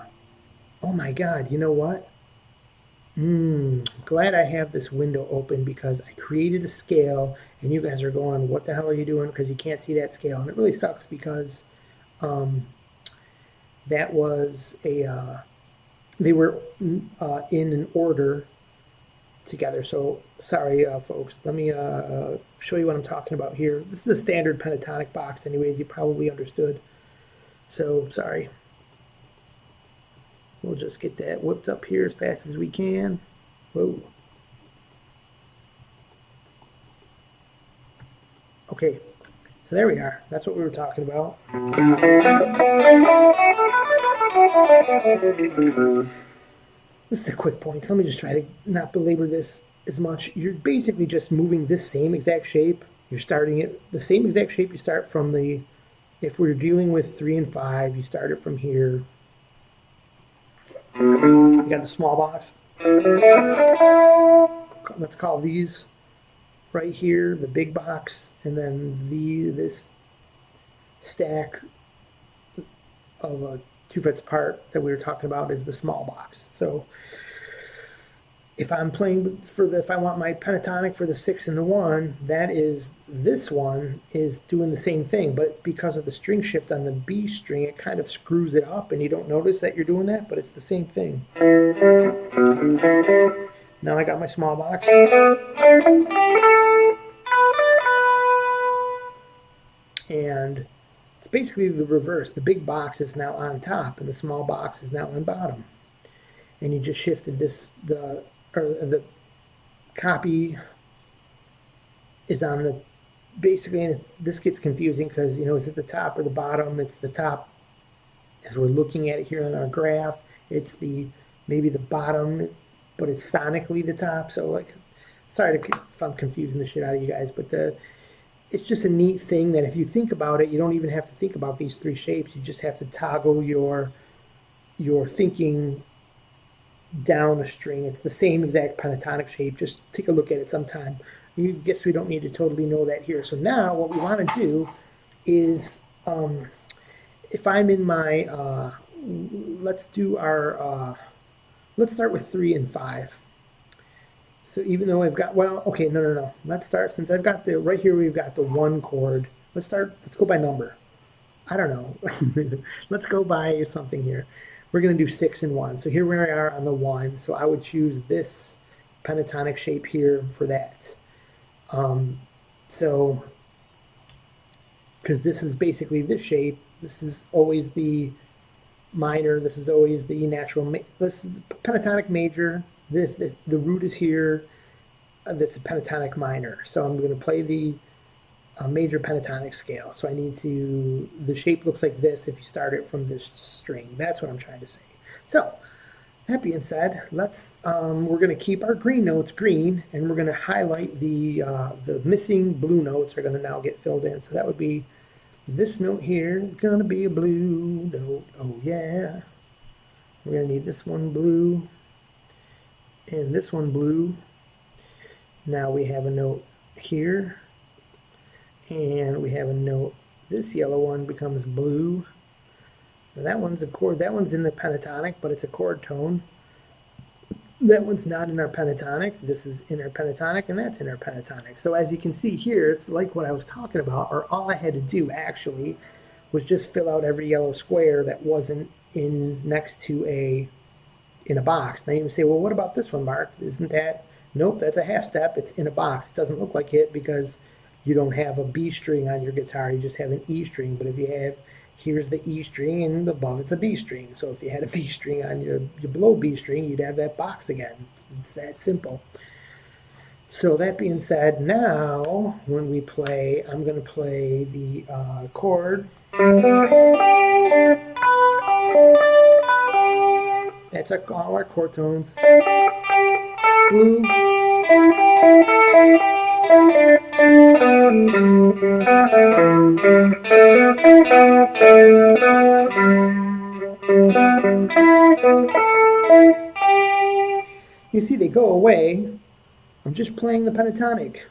oh my god, you know what? Glad I have this window open because I created a scale and you guys are going, what the hell are you doing? Because you can't see that scale. And it really sucks because that was a they were in an order together. So sorry, folks. Let me show you what I'm talking about here. This is a standard pentatonic box, anyways. You probably understood. So sorry. We'll just get that whipped up here as fast as we can. Whoa. Okay, so there we are. That's what we were talking about. This is a quick point, so let me just try to not belabor this as much. You're basically just moving this same exact shape. You're starting it the same exact shape you start from the, if we're dealing with 3 and 5, you start it from here. You got the small box. Let's call these right here the big box, and then this stack of 2 frets apart that we were talking about is the small box. So if I'm playing if I want my pentatonic for the 6 and the 1, this one is doing the same thing, but because of the string shift on the B string, it kind of screws it up, and you don't notice that you're doing that, but it's the same thing. Now I got my small box. And it's basically the reverse. The big box is now on top, and the small box is now on bottom. And you just shifted the copy is on the, basically, and this gets confusing because, is it the top or the bottom? It's the top as we're looking at it here on our graph. It's maybe the bottom, but it's sonically the top. So, sorry if I'm confusing the shit out of you guys, but it's just a neat thing that if you think about it, you don't even have to think about these 3 shapes. You just have to toggle your thinking down a string. It's the same exact pentatonic shape. Just take a look at it sometime. You guess we don't need to totally know that here. So now what we want to do is, if I'm in my, let's start with 3 and 5. So even though I've got, no. Let's start, since I've got right here we've got the 1 chord. Let's go by number. I don't know. Let's go by something here. We're going to do 6 and 1. So here we are on the 1. So I would choose this pentatonic shape here for that. So, because this is basically this shape. This is always the minor. This is always the natural. This is pentatonic major. The root is here. That's a pentatonic minor. So I'm going to play the major pentatonic scale. So the shape looks like this if you start it from this string. That's what I'm trying to say. So that being said, we're going to keep our green notes green, and we're going to highlight the missing blue notes are going to now get filled in. So that would be this note here is going to be a blue note. Oh yeah. We're going to need this one blue and this one blue. Now we have a note here, and we have a note. This yellow one becomes blue. Now that one's a chord. That one's in the pentatonic, but it's a chord tone. That one's not in our pentatonic. This is in our pentatonic, and that's in our pentatonic. So as you can see here, it's like what I was talking about, or all I had to do actually was just fill out every yellow square that wasn't next to in a box. Now you say, well, what about this one, Mark? Isn't that? Nope, that's a half step. It's in a box. It doesn't look like it because you don't have a B string on your guitar. You just have an E string. But if you have, here's the E string, and above it's a B string. So if you had a B string on your below B string, you'd have that box again. It's that simple. So that being said, now when we play, I'm going to play the chord. That's all our chord tones. Blue. You see, they go away. I'm just playing the pentatonic.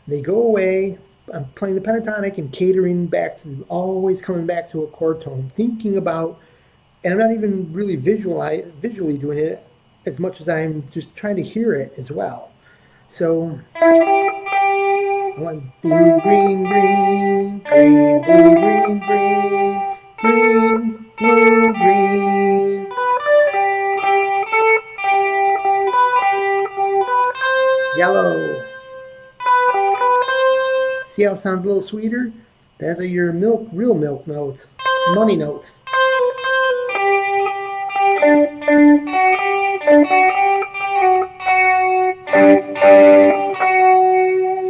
They go away. I'm playing the pentatonic and catering back to, always coming back to a chord tone, thinking about, and I'm not even really visually doing it as much as I'm just trying to hear it as well. So I want blue, green, green, green, blue, green, green, green, blue, green. See how it sounds a little sweeter? Those are your real milk notes, money notes.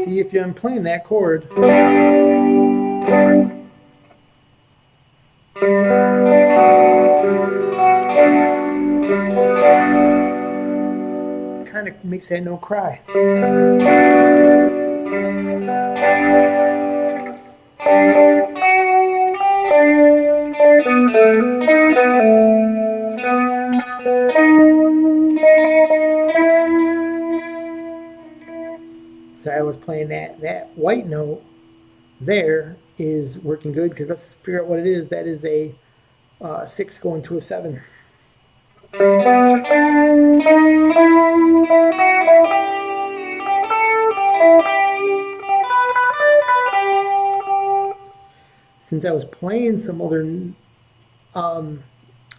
See if I'm playing that chord. Kind of makes that note cry. So I was playing that white note there is working good, because let's figure out what it is. That is a 6 going to a 7. Since I was playing some other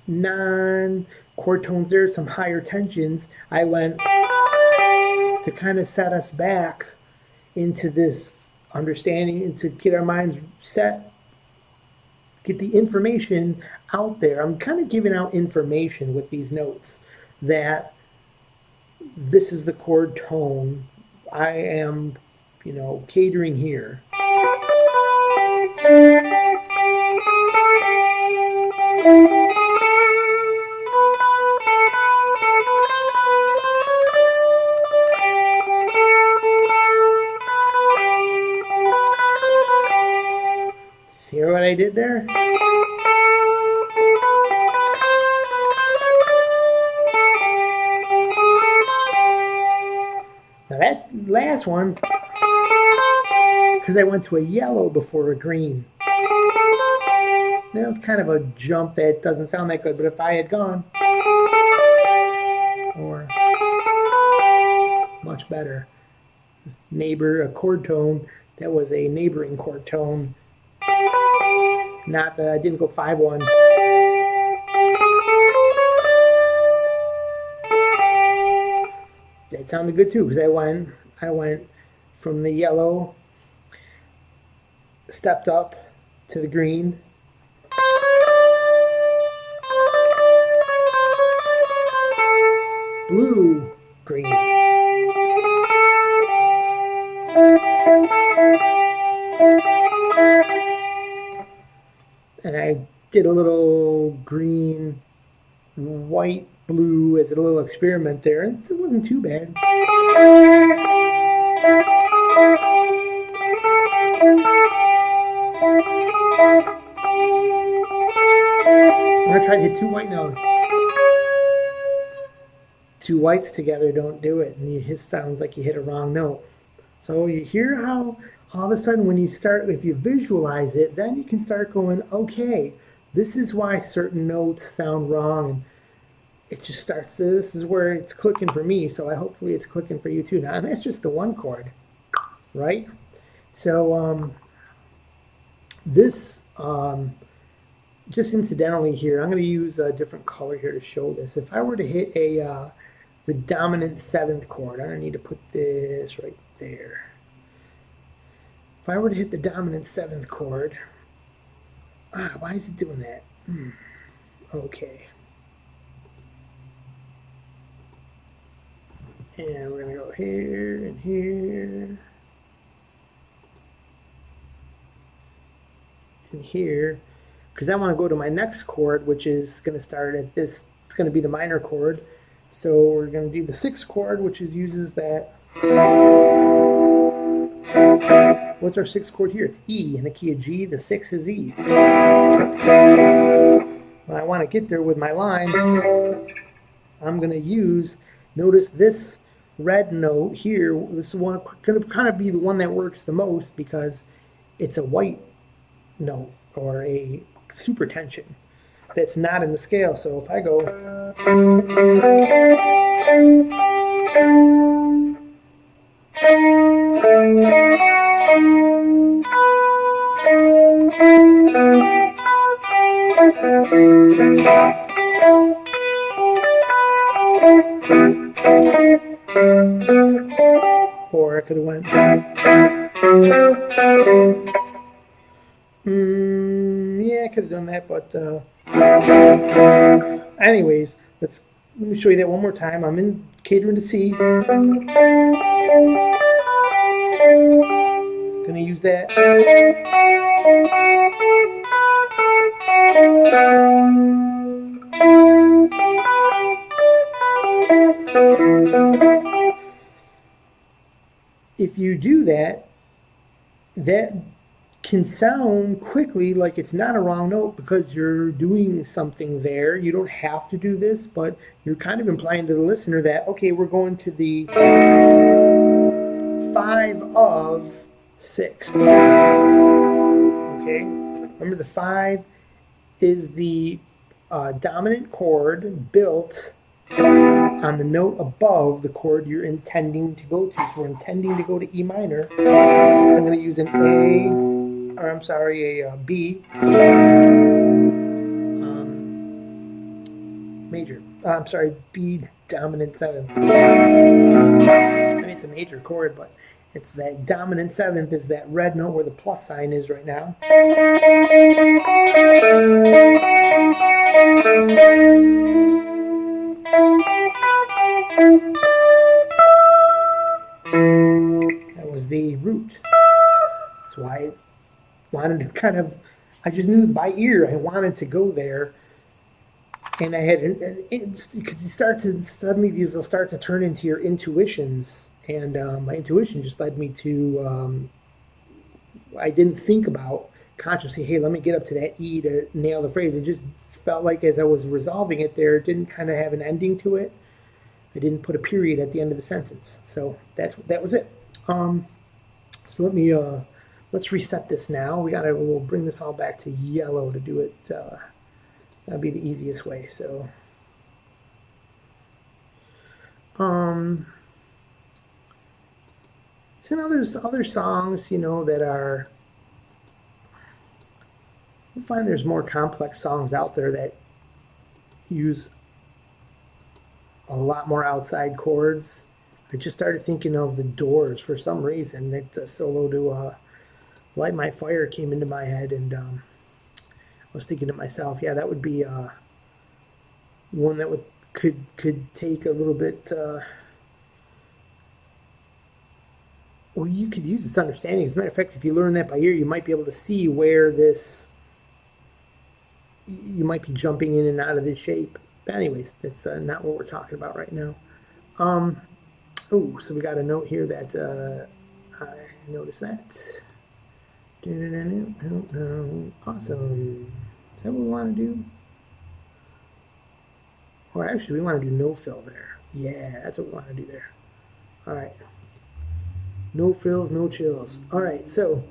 non-chord tones there, some higher tensions, I went to kind of set us back into this understanding and to get our minds set, get the information out there. I'm kind of giving out information with these notes that this is the chord tone. I am, catering here. See what I did there? Now that last one, because I went to a yellow before a green. That was kind of a jump that doesn't sound that good, but if I had gone, or much better, a chord tone, that was a neighboring chord tone. Not that I didn't go 5 1s. That sounded good too, because I went from the yellow, stepped up to the green, blue, green. And I did a little green, white, blue as a little experiment there. It wasn't too bad. I'm going to try to hit 2 white notes. 2 whites together don't do it, and it sounds like you hit a wrong note. So you hear how all of a sudden when you start, if you visualize it, then you can start going, okay, this is why certain notes sound wrong, and it just starts to, this is where it's clicking for me, so hopefully it's clicking for you too. Now, and that's just the one chord, right? So this, just incidentally here, I'm going to use a different color here to show this. If I were to hit the dominant 7th chord, I don't need to put this right there. If I were to hit the dominant 7th chord, why is it doing that? Okay. And we're going to go here and here and here, because I want to go to my next chord, which is going to start at this. It's going to be the minor chord. So we're going to do the 6th chord, which uses that. What's our 6th chord here? It's E in the key of G. The 6 is E. When I want to get there with my line, I'm going to use, notice this red note here. This is going to kind of be the one that works the most because it's a white note or a super tension that's not in the scale. So if I go, or I could have went, I could have done that, but anyways, let me show you that one more time. I'm in catering to C. Gonna use that. If you do that, that can sound quickly like it's not a wrong note because you're doing something there. You don't have to do this, but you're kind of implying to the listener that, okay, we're going to the 5 of 6. Okay, remember the 5 is the dominant chord built on the note above the chord you're intending to go to. So we're intending to go to E minor. So I'm going to use an A, or I'm sorry, a B major. I'm sorry, B dominant 7. I mean, it's a major chord, but it's that dominant 7th is that red note where the plus sign is right now. That was the root. That's why I wanted to kind of, I just knew by ear I wanted to go there. And I had, because you start to, suddenly these will start to turn into your intuitions. And my intuition just led me to, I didn't think about consciously, hey, let me get up to that E to nail the phrase. It just felt like as I was resolving it there, it didn't kind of have an ending to it. I didn't put a period at the end of the sentence. So that was it. So let's reset this now. We'll bring this all back to yellow to do it. That'd be the easiest way. So, so now there's other songs, you know, that are, you find there's more complex songs out there that use a lot more outside chords. I just started thinking of the Doors for some reason. That solo to Light My Fire came into my head, and I was thinking to myself, yeah, that would be one that could take a little bit. Well, you could use this understanding. As a matter of fact, if you learn that by ear, you might be able to see where you might be jumping in and out of this shape. But anyways, that's not what we're talking about right now. Oh, so we got a note here that I noticed that. Awesome. Is that what we want to do? Or actually, we want to do no fill there. Yeah, that's what we want to do there. All right. No frills, no chills. All right, so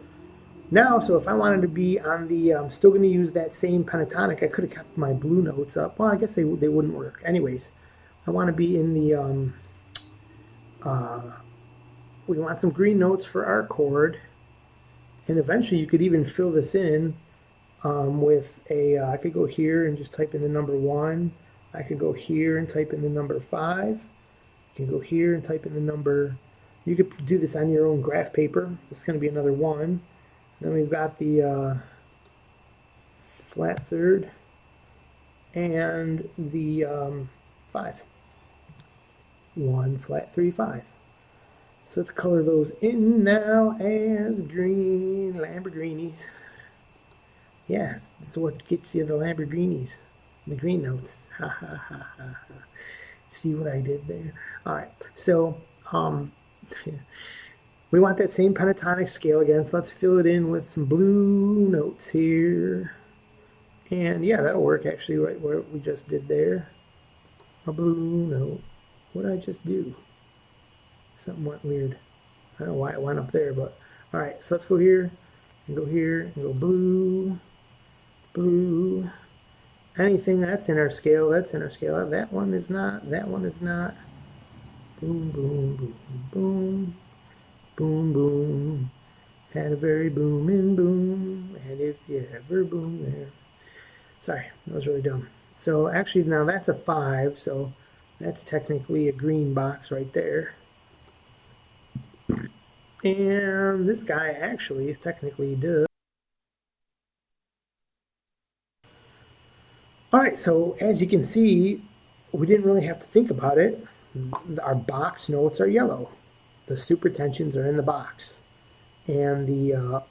now, so if I wanted to be on the, I'm still going to use that same pentatonic. I could have kept my blue notes up. Well, I guess they wouldn't work. Anyways, I want to be in the, we want some green notes for our chord. And eventually you could even fill this in with a, I could go here and just type in the number 1. I could go here and type in the number 5. You can go here and type in the number, you could do this on your own graph paper. This is going to be another 1. Then we've got the flat third and the 5. 1, flat 3, 5. So let's color those in now as green Lamborghinis. Yes, this is what gets you the Lamborghinis, the green notes. Ha ha ha ha. See what I did there? All right, so we want that same pentatonic scale again, so let's fill it in with some blue notes here. And yeah, that'll work actually, right where we just did there. A blue note. What did I just do? Something went weird. I don't know why it went up there, but all right, so let's go here and go here and go blue, blue. Anything that's in our scale, that's in our scale. That one is not, that one is not. Boom, boom, boom, boom, boom, boom. Had a very booming boom, and if you ever boom there. Sorry, that was really dumb. So actually now that's a 5, so that's technically a green box right there. And this guy actually is technically All right, so as you can see, we didn't really have to think about it. Our box notes are yellow. The super tensions are in the box. And the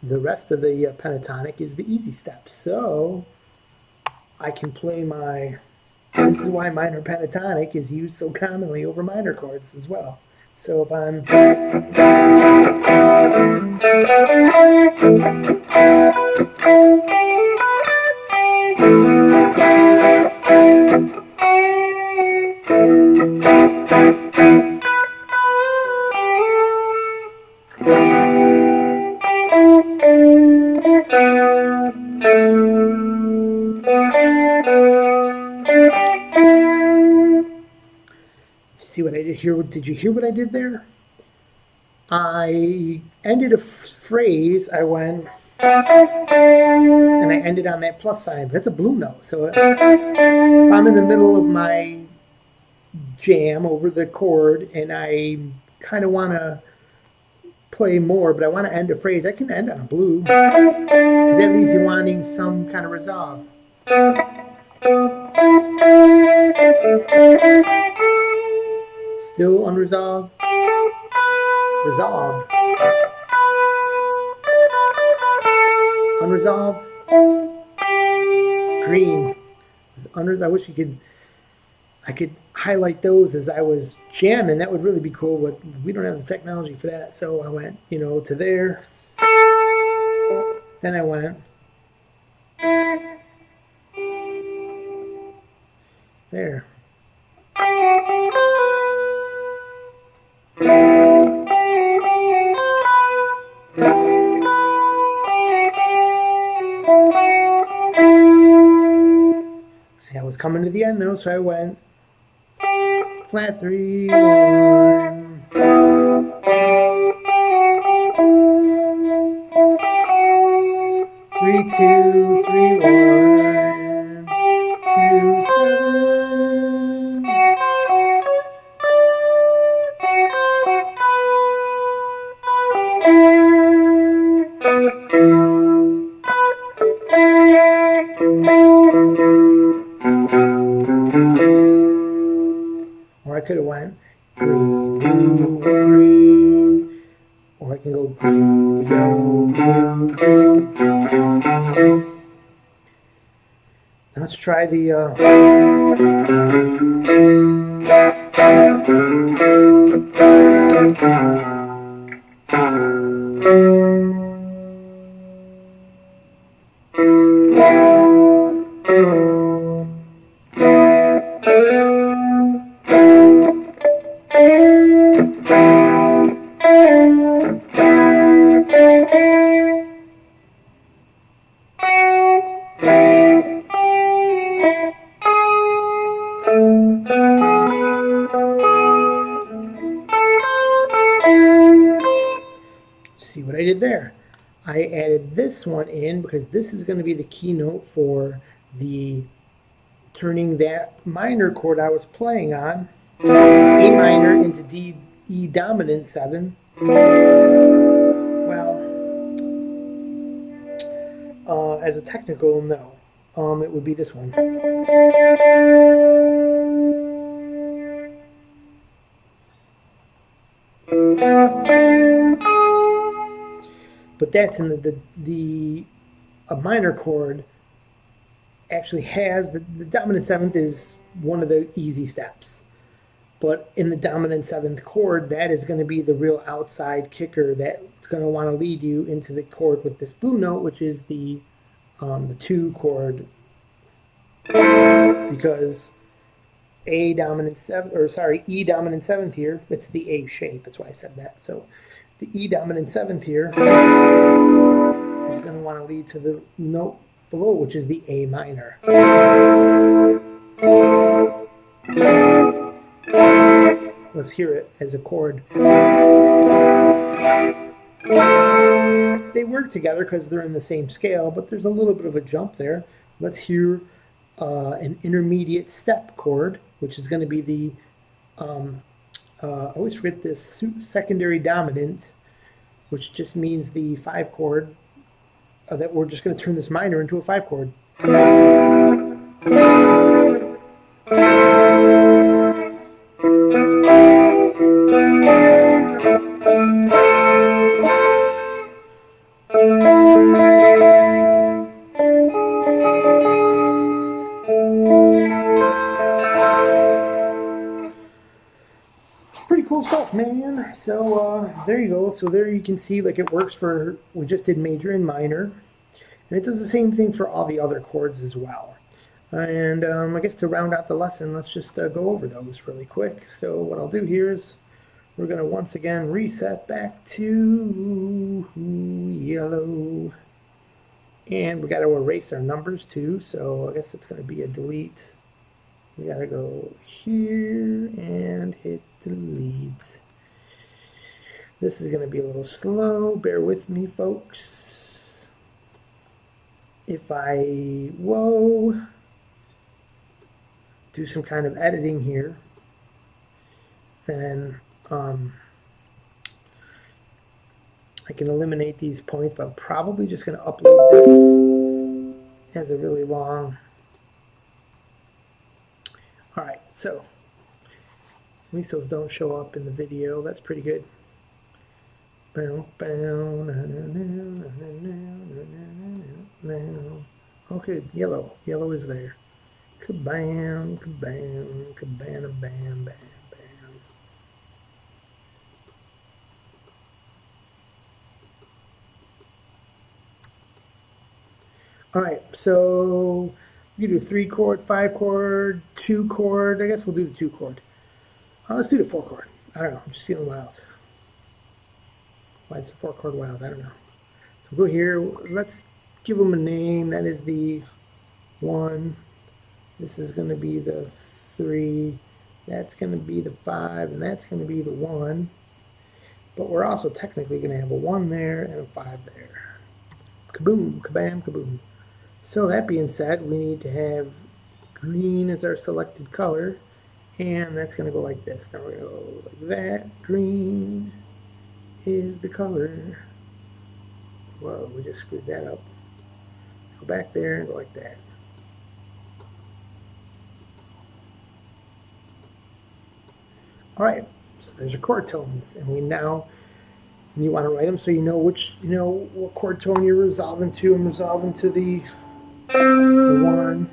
rest of the pentatonic is the easy steps. So I can play my, this is why minor pentatonic is used so commonly over minor chords as well. So if I'm, see what I did here? Did you hear what I did there? I ended a phrase, I went, and I ended on that plus sign. That's a blue note. So if I'm in the middle of my jam over the chord and I kind of want to play more, but I want to end a phrase, I can end on a blue, because that leaves you wanting some kind of resolve. Still unresolved, resolved, unresolved, green. I wish I could highlight those as I was jamming. That would really be cool, but we don't have the technology for that. So I went, to there. Then I went there. See, I was coming to the end though, so I went flat 3, 1, 3, 2, 3, 1, 2, 7. Or I could have went green, blue, green, or I can go green, yellow, blue, green. Now let's try the see what I did there. I added this one in because this is going to be the keynote for the turning that minor chord I was playing on, A minor, into E dominant 7. Well, as a technical, no. It would be this one. But that's in a minor chord actually has, the dominant 7th is one of the easy steps. But in the dominant 7th chord, that is going to be the real outside kicker that's going to want to lead you into the chord with this blue note, which is the 2 chord. Because E dominant 7th here, it's the A shape, that's why I said that. So the E dominant 7th here is going to want to lead to the note below, which is the A minor. Let's hear it as a chord. They work together because they're in the same scale, but there's a little bit of a jump there. Let's hear an intermediate step chord, which is going to be the, I always forget this, secondary dominant, which just means the 5 chord, that we're just going to turn this minor into a 5 chord. Pretty cool stuff, man. So there you go. So there you can see like it works for, we just did major and minor. And it does the same thing for all the other chords as well. And I guess to round out the lesson, let's just go over those really quick. So what I'll do here is we're going to once again reset back to yellow. And we got to erase our numbers too. So I guess it's going to be a delete. We got to go here and hit delete. This is going to be a little slow. Bear with me, folks. If I, do some kind of editing here, then I can eliminate these points, but I'm probably just going to upload this as a really long. All right, so at least those don't show up in the video. That's pretty good. Okay, yellow. Yellow is there. Kabam, kabam, kabam, bam, bam, bam. All right, so you do 3 chord, 5 chord, 2 chord. I guess we'll do the 2 chord. Let's do the 4 chord. I don't know. I'm just feeling wild. Why is the 4 chord wild? I don't know. So go here. Let's give them a name. That is the 1. This is going to be the 3. That's going to be the 5, and that's going to be the 1. But we're also technically going to have a 1 there and a 5 there. Kaboom, kabam, kaboom. So that being said, we need to have green as our selected color, and that's going to go like this. Now we're going to go like that. Green is the color. Whoa, we just screwed that up. Go back there and go like that. All right, so there's your chord tones, and we now, you want to write them so you know which, what chord tone you're resolving to. I'm resolving to the 1.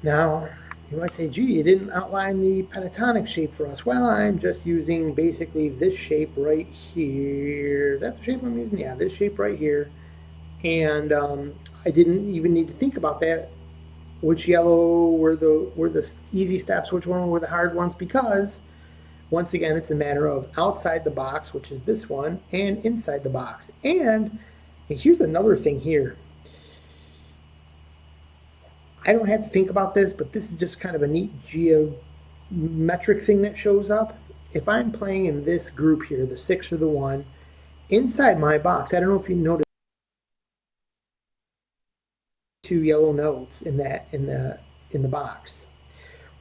Now, you might say, gee, you didn't outline the pentatonic shape for us. Well, I'm just using basically this shape right here. Is that the shape I'm using? Yeah, this shape right here. And I didn't even need to think about that. Which yellow were the easy steps, which one were the hard ones, because once again, it's a matter of outside the box, which is this one, and inside the box. And here's another thing here. I don't have to think about this, but this is just kind of a neat geometric thing that shows up. If I'm playing in this group here, the 6 or the 1, inside my box, I don't know if you noticed 2 yellow notes in the box.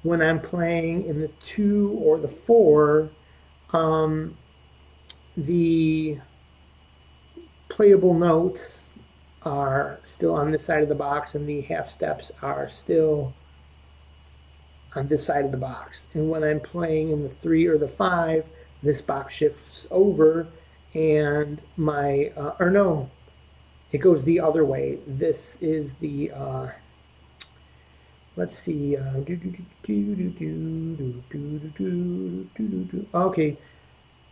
When I'm playing in the 2 or the 4, the playable notes are still on this side of the box, and the half steps are still on this side of the box. And when I'm playing in the 3 or the 5, this box shifts over, and my or no, it goes the other way. This is the let's see. Okay,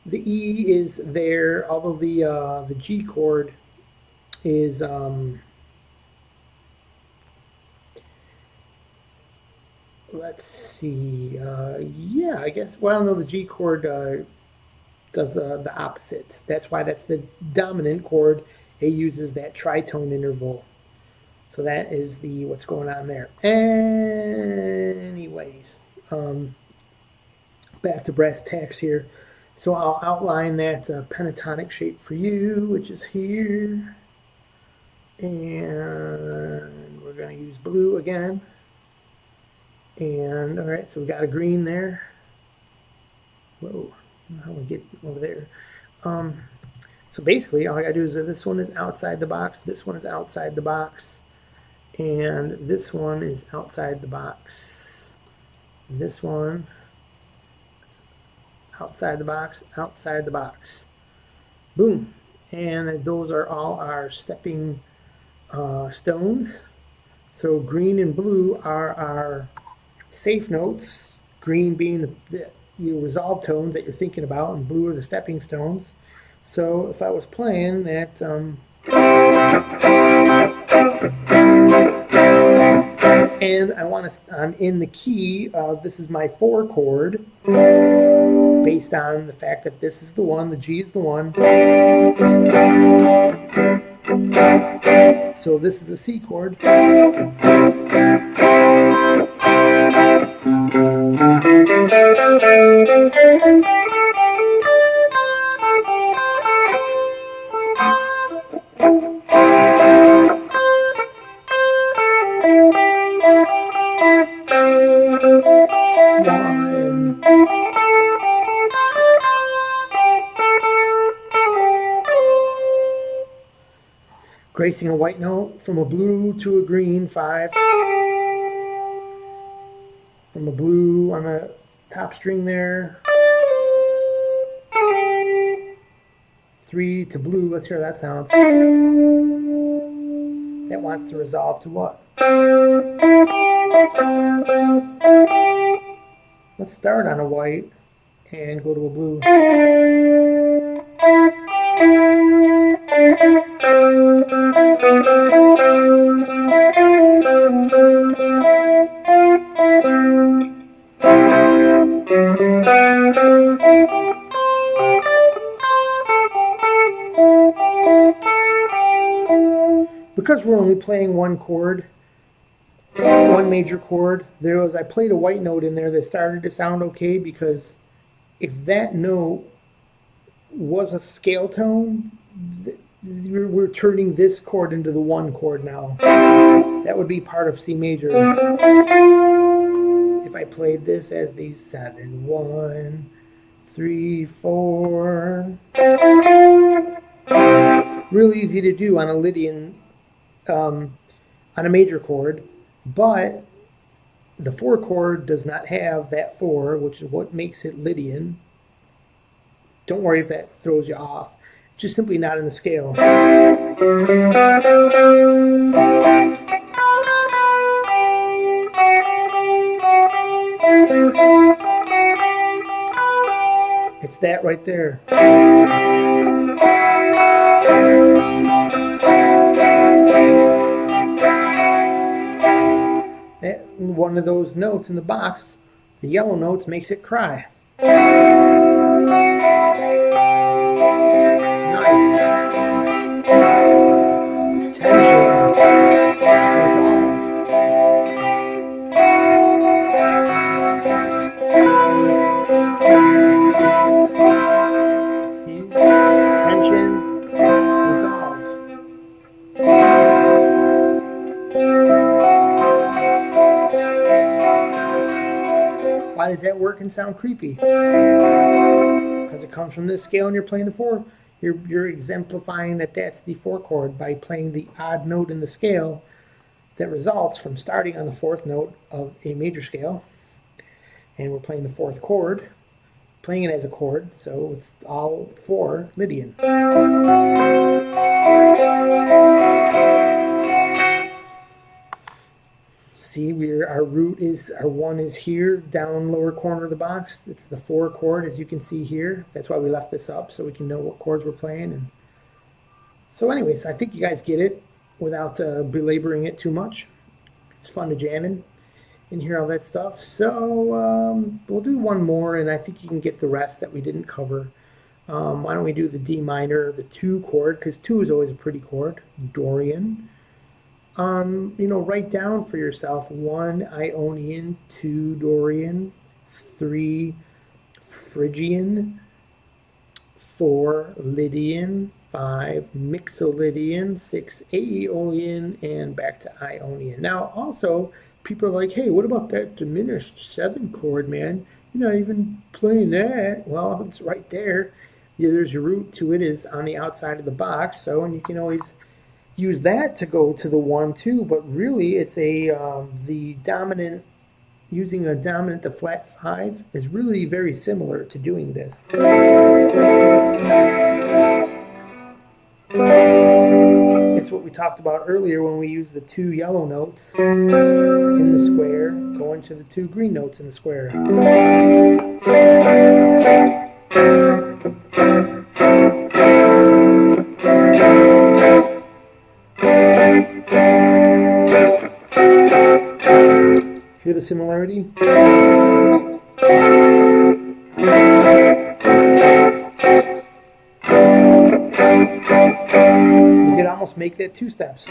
the E is there, although the G chord is let's see. Yeah, I guess. Well, no, the G chord does the opposites. That's why that's the dominant chord. It uses that tritone interval. So that is the what's going on there. Anyways, back to brass tacks here. So I'll outline that pentatonic shape for you, which is here. And we're going to use blue again. And all right, so we got a green there. Whoa, how do we get over there? So basically, all I gotta do is this one is outside the box, this one is outside the box, and this one is outside the box. This one outside the box, outside the box. Boom. And those are all our stepping stones. So green and blue are our safe notes, green being the resolved tones that you're thinking about, and blue are the stepping stones. So if I was playing that, and I'm in the key of, this is my 4 chord, based on the fact that this is the one, the G is the one. So this is a C chord. Gracing a white note from a blue to a green, 5. From a blue on the top string there. 3 to blue, let's hear that sound. That wants to resolve to what? Let's start on a white and go to a blue. Because we're only playing one chord, one major chord, I played a white note in there that started to sound okay, because if that note was a scale tone, we're turning this chord into the 1 chord now. That would be part of C major. If I played this as the 7, 1, 3, 4. Real easy to do on a Lydian, on a major chord, but the 4 chord does not have that 4, which is what makes it Lydian. Don't worry if that throws you off. It's just simply not in the scale. It's that right there. That, one of those notes in the box, the yellow notes, makes it cry. Nice. Tension. Resolve. See? Tension. Resolve. Why does that work and sound creepy? Because it comes from this scale and you're playing the 4. You're exemplifying that that's the 4 chord by playing the odd note in the scale that results from starting on the 4th note of a major scale. And we're playing the 4th chord, playing it as a chord, so it's all 4 Lydian. See, our root is, our 1 is here, down lower corner of the box. It's the 4 chord, as you can see here. That's why we left this up, so we can know what chords we're playing. And so anyways, I think you guys get it without belaboring it too much. It's fun to jam in. and hear all that stuff. So we'll do one more, and I think you can get the rest that we didn't cover. Why don't we do the D minor, the 2 chord, because 2 is always a pretty chord. Dorian. Write down for yourself 1 Ionian, 2 Dorian, 3 Phrygian, 4 Lydian, 5 Mixolydian, 6 Aeolian, and back to Ionian. Now, also, people are like, hey, what about that diminished 7 chord, man? You're not even playing that. Well, it's right there. Yeah, there's your root to it is on the outside of the box, so, and you can always use that to go to the 1, 2, but really it's the dominant, using a dominant, the flat 5 is really very similar to doing this. It's what we talked about earlier when we used the 2 yellow notes in the square going to the 2 green notes in the square. Hear the similarity? You could almost make that 2 steps.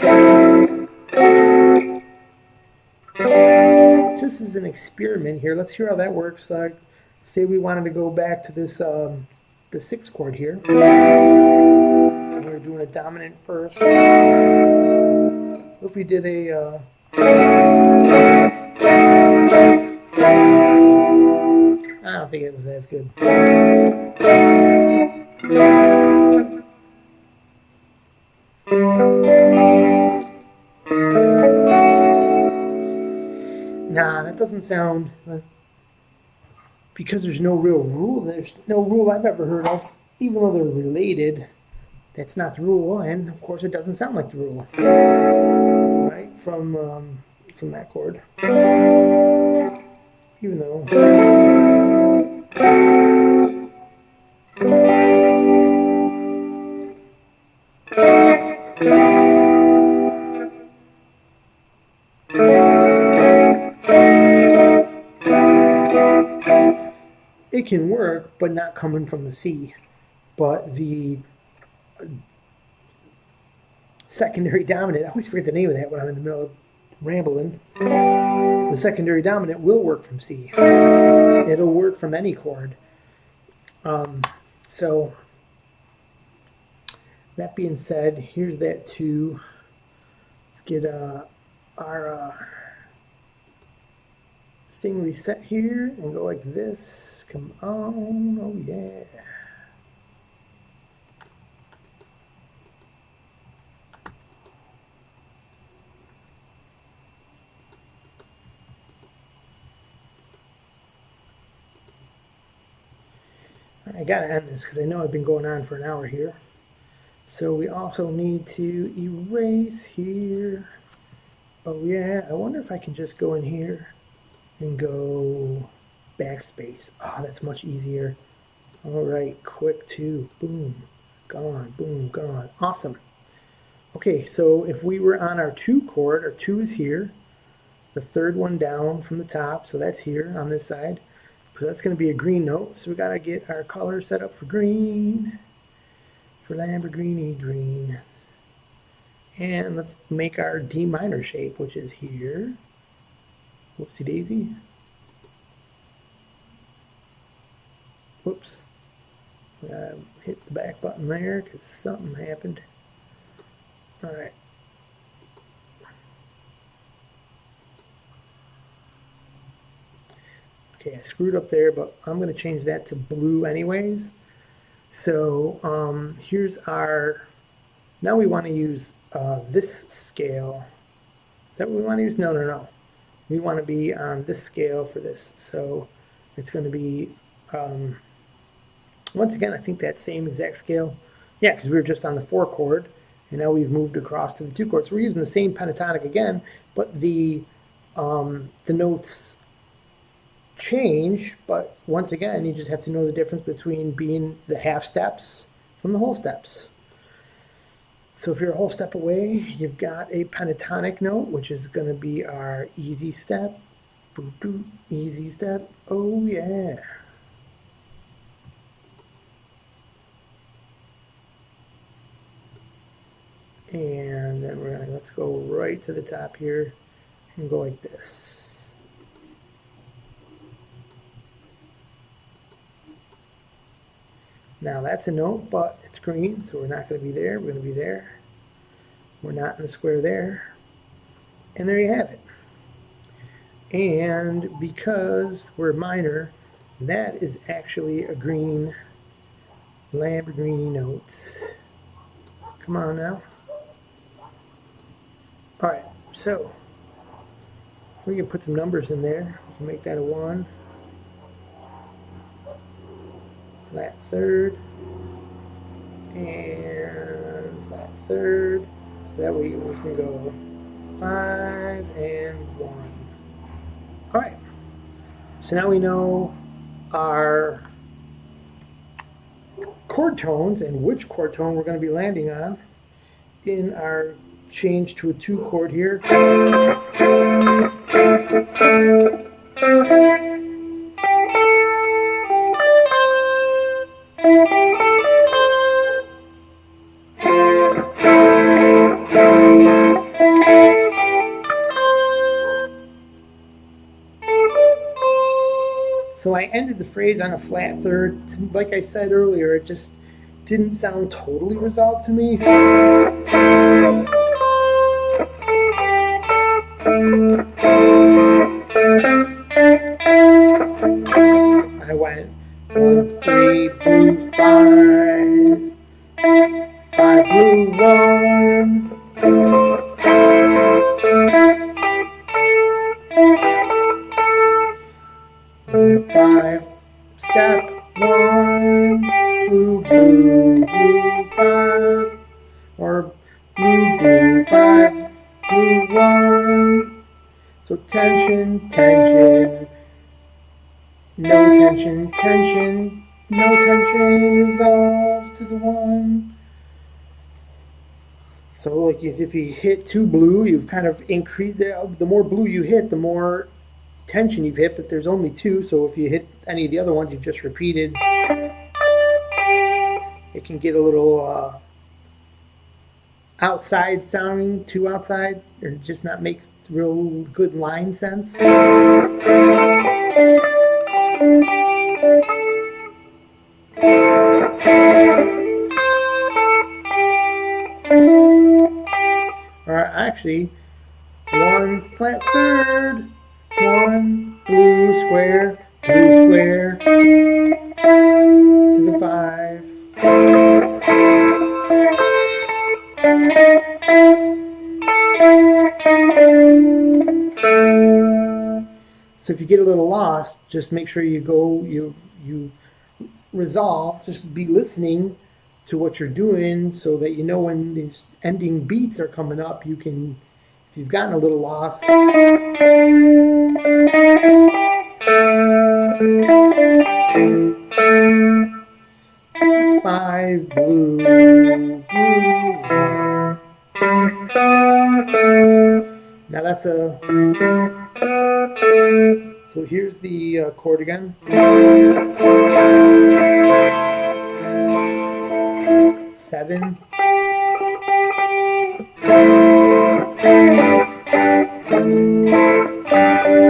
Just as an experiment here, let's hear how that works. Say we wanted to go back to this, the 6th chord here. We're doing a dominant first. If we did a I don't think it was as good. Nah, that doesn't sound, because there's no real rule. There's no rule I've ever heard of, even though they're related. That's not the rule, and of course it doesn't sound like the rule, right? From that chord, even though. It can work, but not coming from the C. But the secondary dominant, I always forget the name of that when I'm in the middle of rambling. The secondary dominant will work from C. It'll work from any chord. So that being said, here's that 2. Let's get our thing reset here and go like this. Come on, oh yeah. I gotta end this because I know I've been going on for an hour here. So we also need to erase here. Oh yeah, I wonder if I can just go in here and go backspace. Oh, that's much easier. All right, quick 2, boom, gone, boom, gone. Awesome. Okay, so if we were on our 2 chord, our 2 is here. The 3rd one down from the top, so that's here on this side. So that's going to be a green note. So we got to get our color set up for green, for Lamborghini green. And let's make our D minor shape, which is here. Whoopsie daisy. Whoops. Hit the back button there because something happened. All right. Okay, I screwed up there, but I'm going to change that to blue anyways. So here's our, now we want to use this scale. Is that what we want to use? No, no, no. We want to be on this scale for this. So it's going to be, once again, I think that same exact scale. Yeah, because we were just on the 4 chord, and now we've moved across to the 2 chord. So we're using the same pentatonic again, but the notes change. But once again, you just have to know the difference between being the half steps from the whole steps. So if you're a whole step away, you've got a pentatonic note, which is going to be our easy step. Easy step. Oh yeah. And then let's go right to the top here and go like this. Now that's a note, but it's green, so we're not going to be there. We're going to be there. We're not in the square there. And there you have it. And because we're minor, that is actually a green Lamborghini note. Come on now. All right, so we can put some numbers in there. We can make that a 1. Flat third. And flat third. So that way we can go 5 and 1. All right. So now we know our chord tones and which chord tone we're going to be landing on in our change to a 2 chord here. So I ended the phrase on a flat third. Like I said earlier, it just didn't sound totally resolved to me. I went 1, 3, blue, 5, 5, blue, 1. 5, step 1, blue, blue, blue, 5, or blue, blue, 5, blue, 1. So tension, tension, no tension, tension, no tension, resolve to the 1. So like if you hit 2 blue, you've kind of increased, the more blue you hit, the more tension you've hit, but there's only 2, so if you hit any of the other ones you've just repeated, it can get a little outside sounding, too outside, or just not make real good line sense. Or actually, 1 flat third, 1 blue square to the 5. So if you get a little lost, just make sure you resolve, just be listening to what you're doing so that you know when these ending beats are coming up, you can, if you've gotten a little lost, 5 blue, blue. Now that's a, so here's the chord again. 7.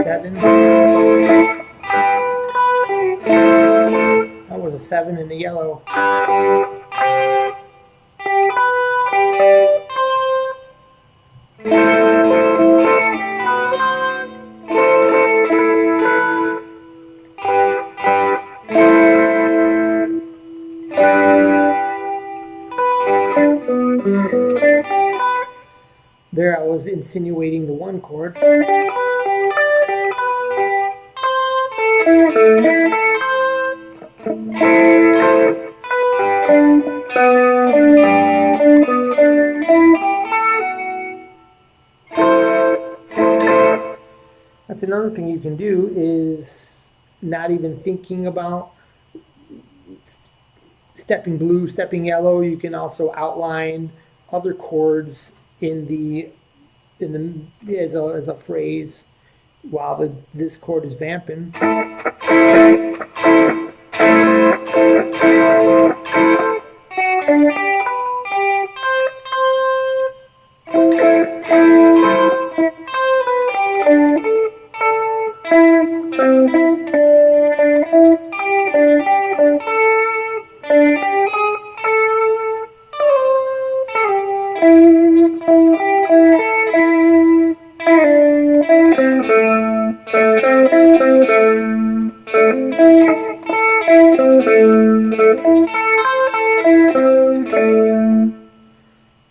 7. That was a 7 in the yellow. There I was insinuating the 1 chord. That's another thing you can do, is not even thinking about stepping blue, stepping yellow. You can also outline other chords in the as a phrase while this chord is vamping.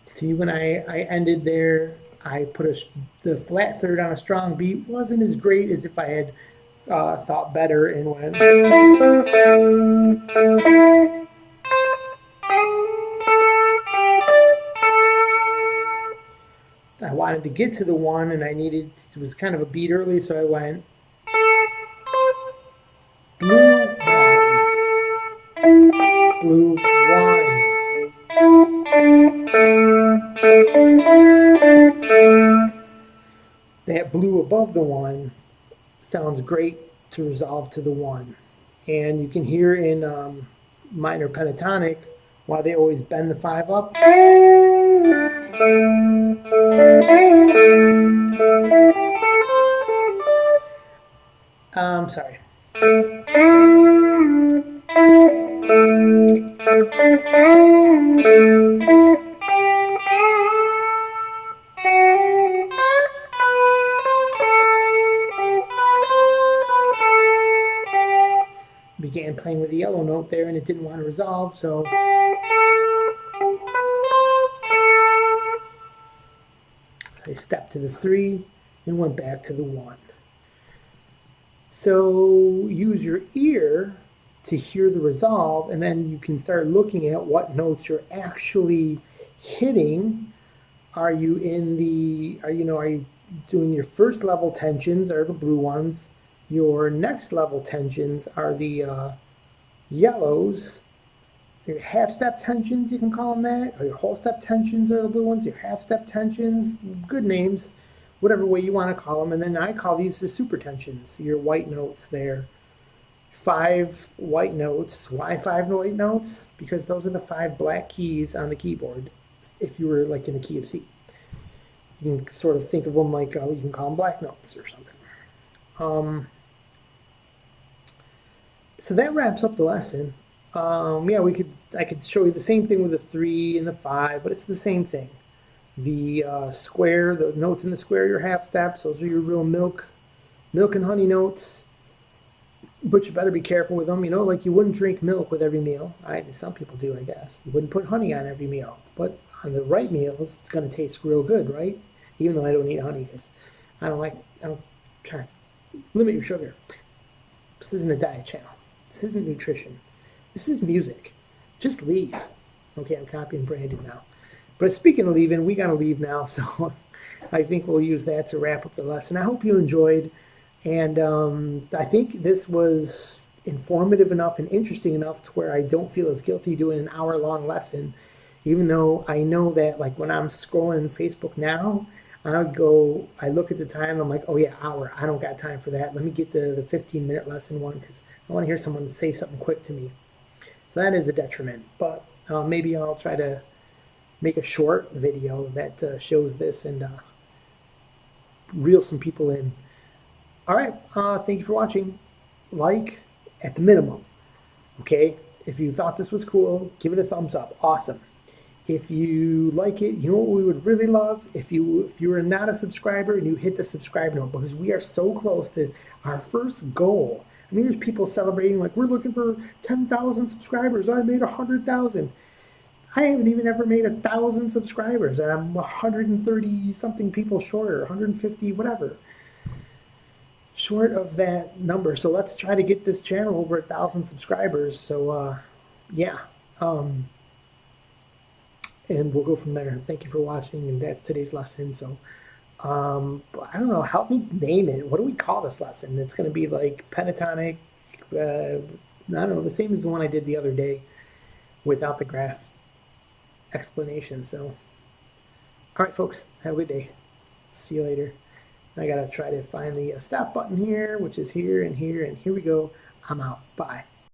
See, when I ended there, I put the flat third on a strong beat. Wasn't as great as if I had thought better and went. I wanted to get to the one, and it was kind of a beat early, so I went blue, blue, one. That blue above the one sounds great to resolve to the one. And you can hear in minor pentatonic why they always bend the 5 up. Sorry. Began playing with the yellow note there, and it didn't want to resolve, so I stepped to the 3 and went back to the 1. So use your ear to hear the resolve, and then you can start looking at what notes you're actually hitting. Are you doing your first level tensions are the blue ones? Your next level tensions are the yellows. Your half step tensions, you can call them that, or your whole step tensions are the blue ones. Your half step tensions, good names, whatever way you want to call them. And then I call these the super tensions, your white notes there. 5 white notes. Why 5 white notes? Because those are the 5 black keys on the keyboard. If you were like in the key of C, you can sort of think of them like you can call them black notes or something. So that wraps up the lesson. Yeah, I could show you the same thing with the 3 and the 5, but it's the same thing. The square, the notes in the square, your half steps, those are your real milk and honey notes. But you better be careful with them. Like you wouldn't drink milk with every meal. Some people do, I guess. You wouldn't put honey on every meal. But on the right meals, it's going to taste real good, right? Even though I don't eat honey because I don't try to limit your sugar. This isn't a diet channel. This isn't nutrition. This is music. Just leave. Okay, I'm copying Brandon now. But speaking of leaving, we got to leave now. So I think we'll use that to wrap up the lesson. I hope you enjoyed. And I think this was informative enough and interesting enough to where I don't feel as guilty doing an hour-long lesson, even though I know that like when I'm scrolling Facebook now, I look at the time, I'm like, oh yeah, hour. I don't got time for that. Let me get the 15-minute lesson one because I want to hear someone say something quick to me. So that is a detriment. But maybe I'll try to make a short video that shows this and reel some people in. All right, thank you for watching. Like at the minimum, okay? If you thought this was cool, give it a thumbs up. Awesome. If you like it, you know what we would really love? If you are not a subscriber and you hit the subscribe note, because we are so close to our first goal. I mean, there's people celebrating like we're looking for 10,000 subscribers. I made 100,000. I haven't even ever made 1,000 subscribers. I'm 130 something people short, or 150, whatever, short of that number. So let's try to get this channel over 1,000 subscribers. So yeah, and we'll go from there. Thank you for watching, and that's today's lesson. So I don't know, help me name it. What do we call this lesson? It's going to be like pentatonic, I don't know, the same as the one I did the other day without the graph explanation. So all right, folks, have a good day. See you later. I gotta try to find the stop button here, which is here and here, and here we go. I'm out. Bye.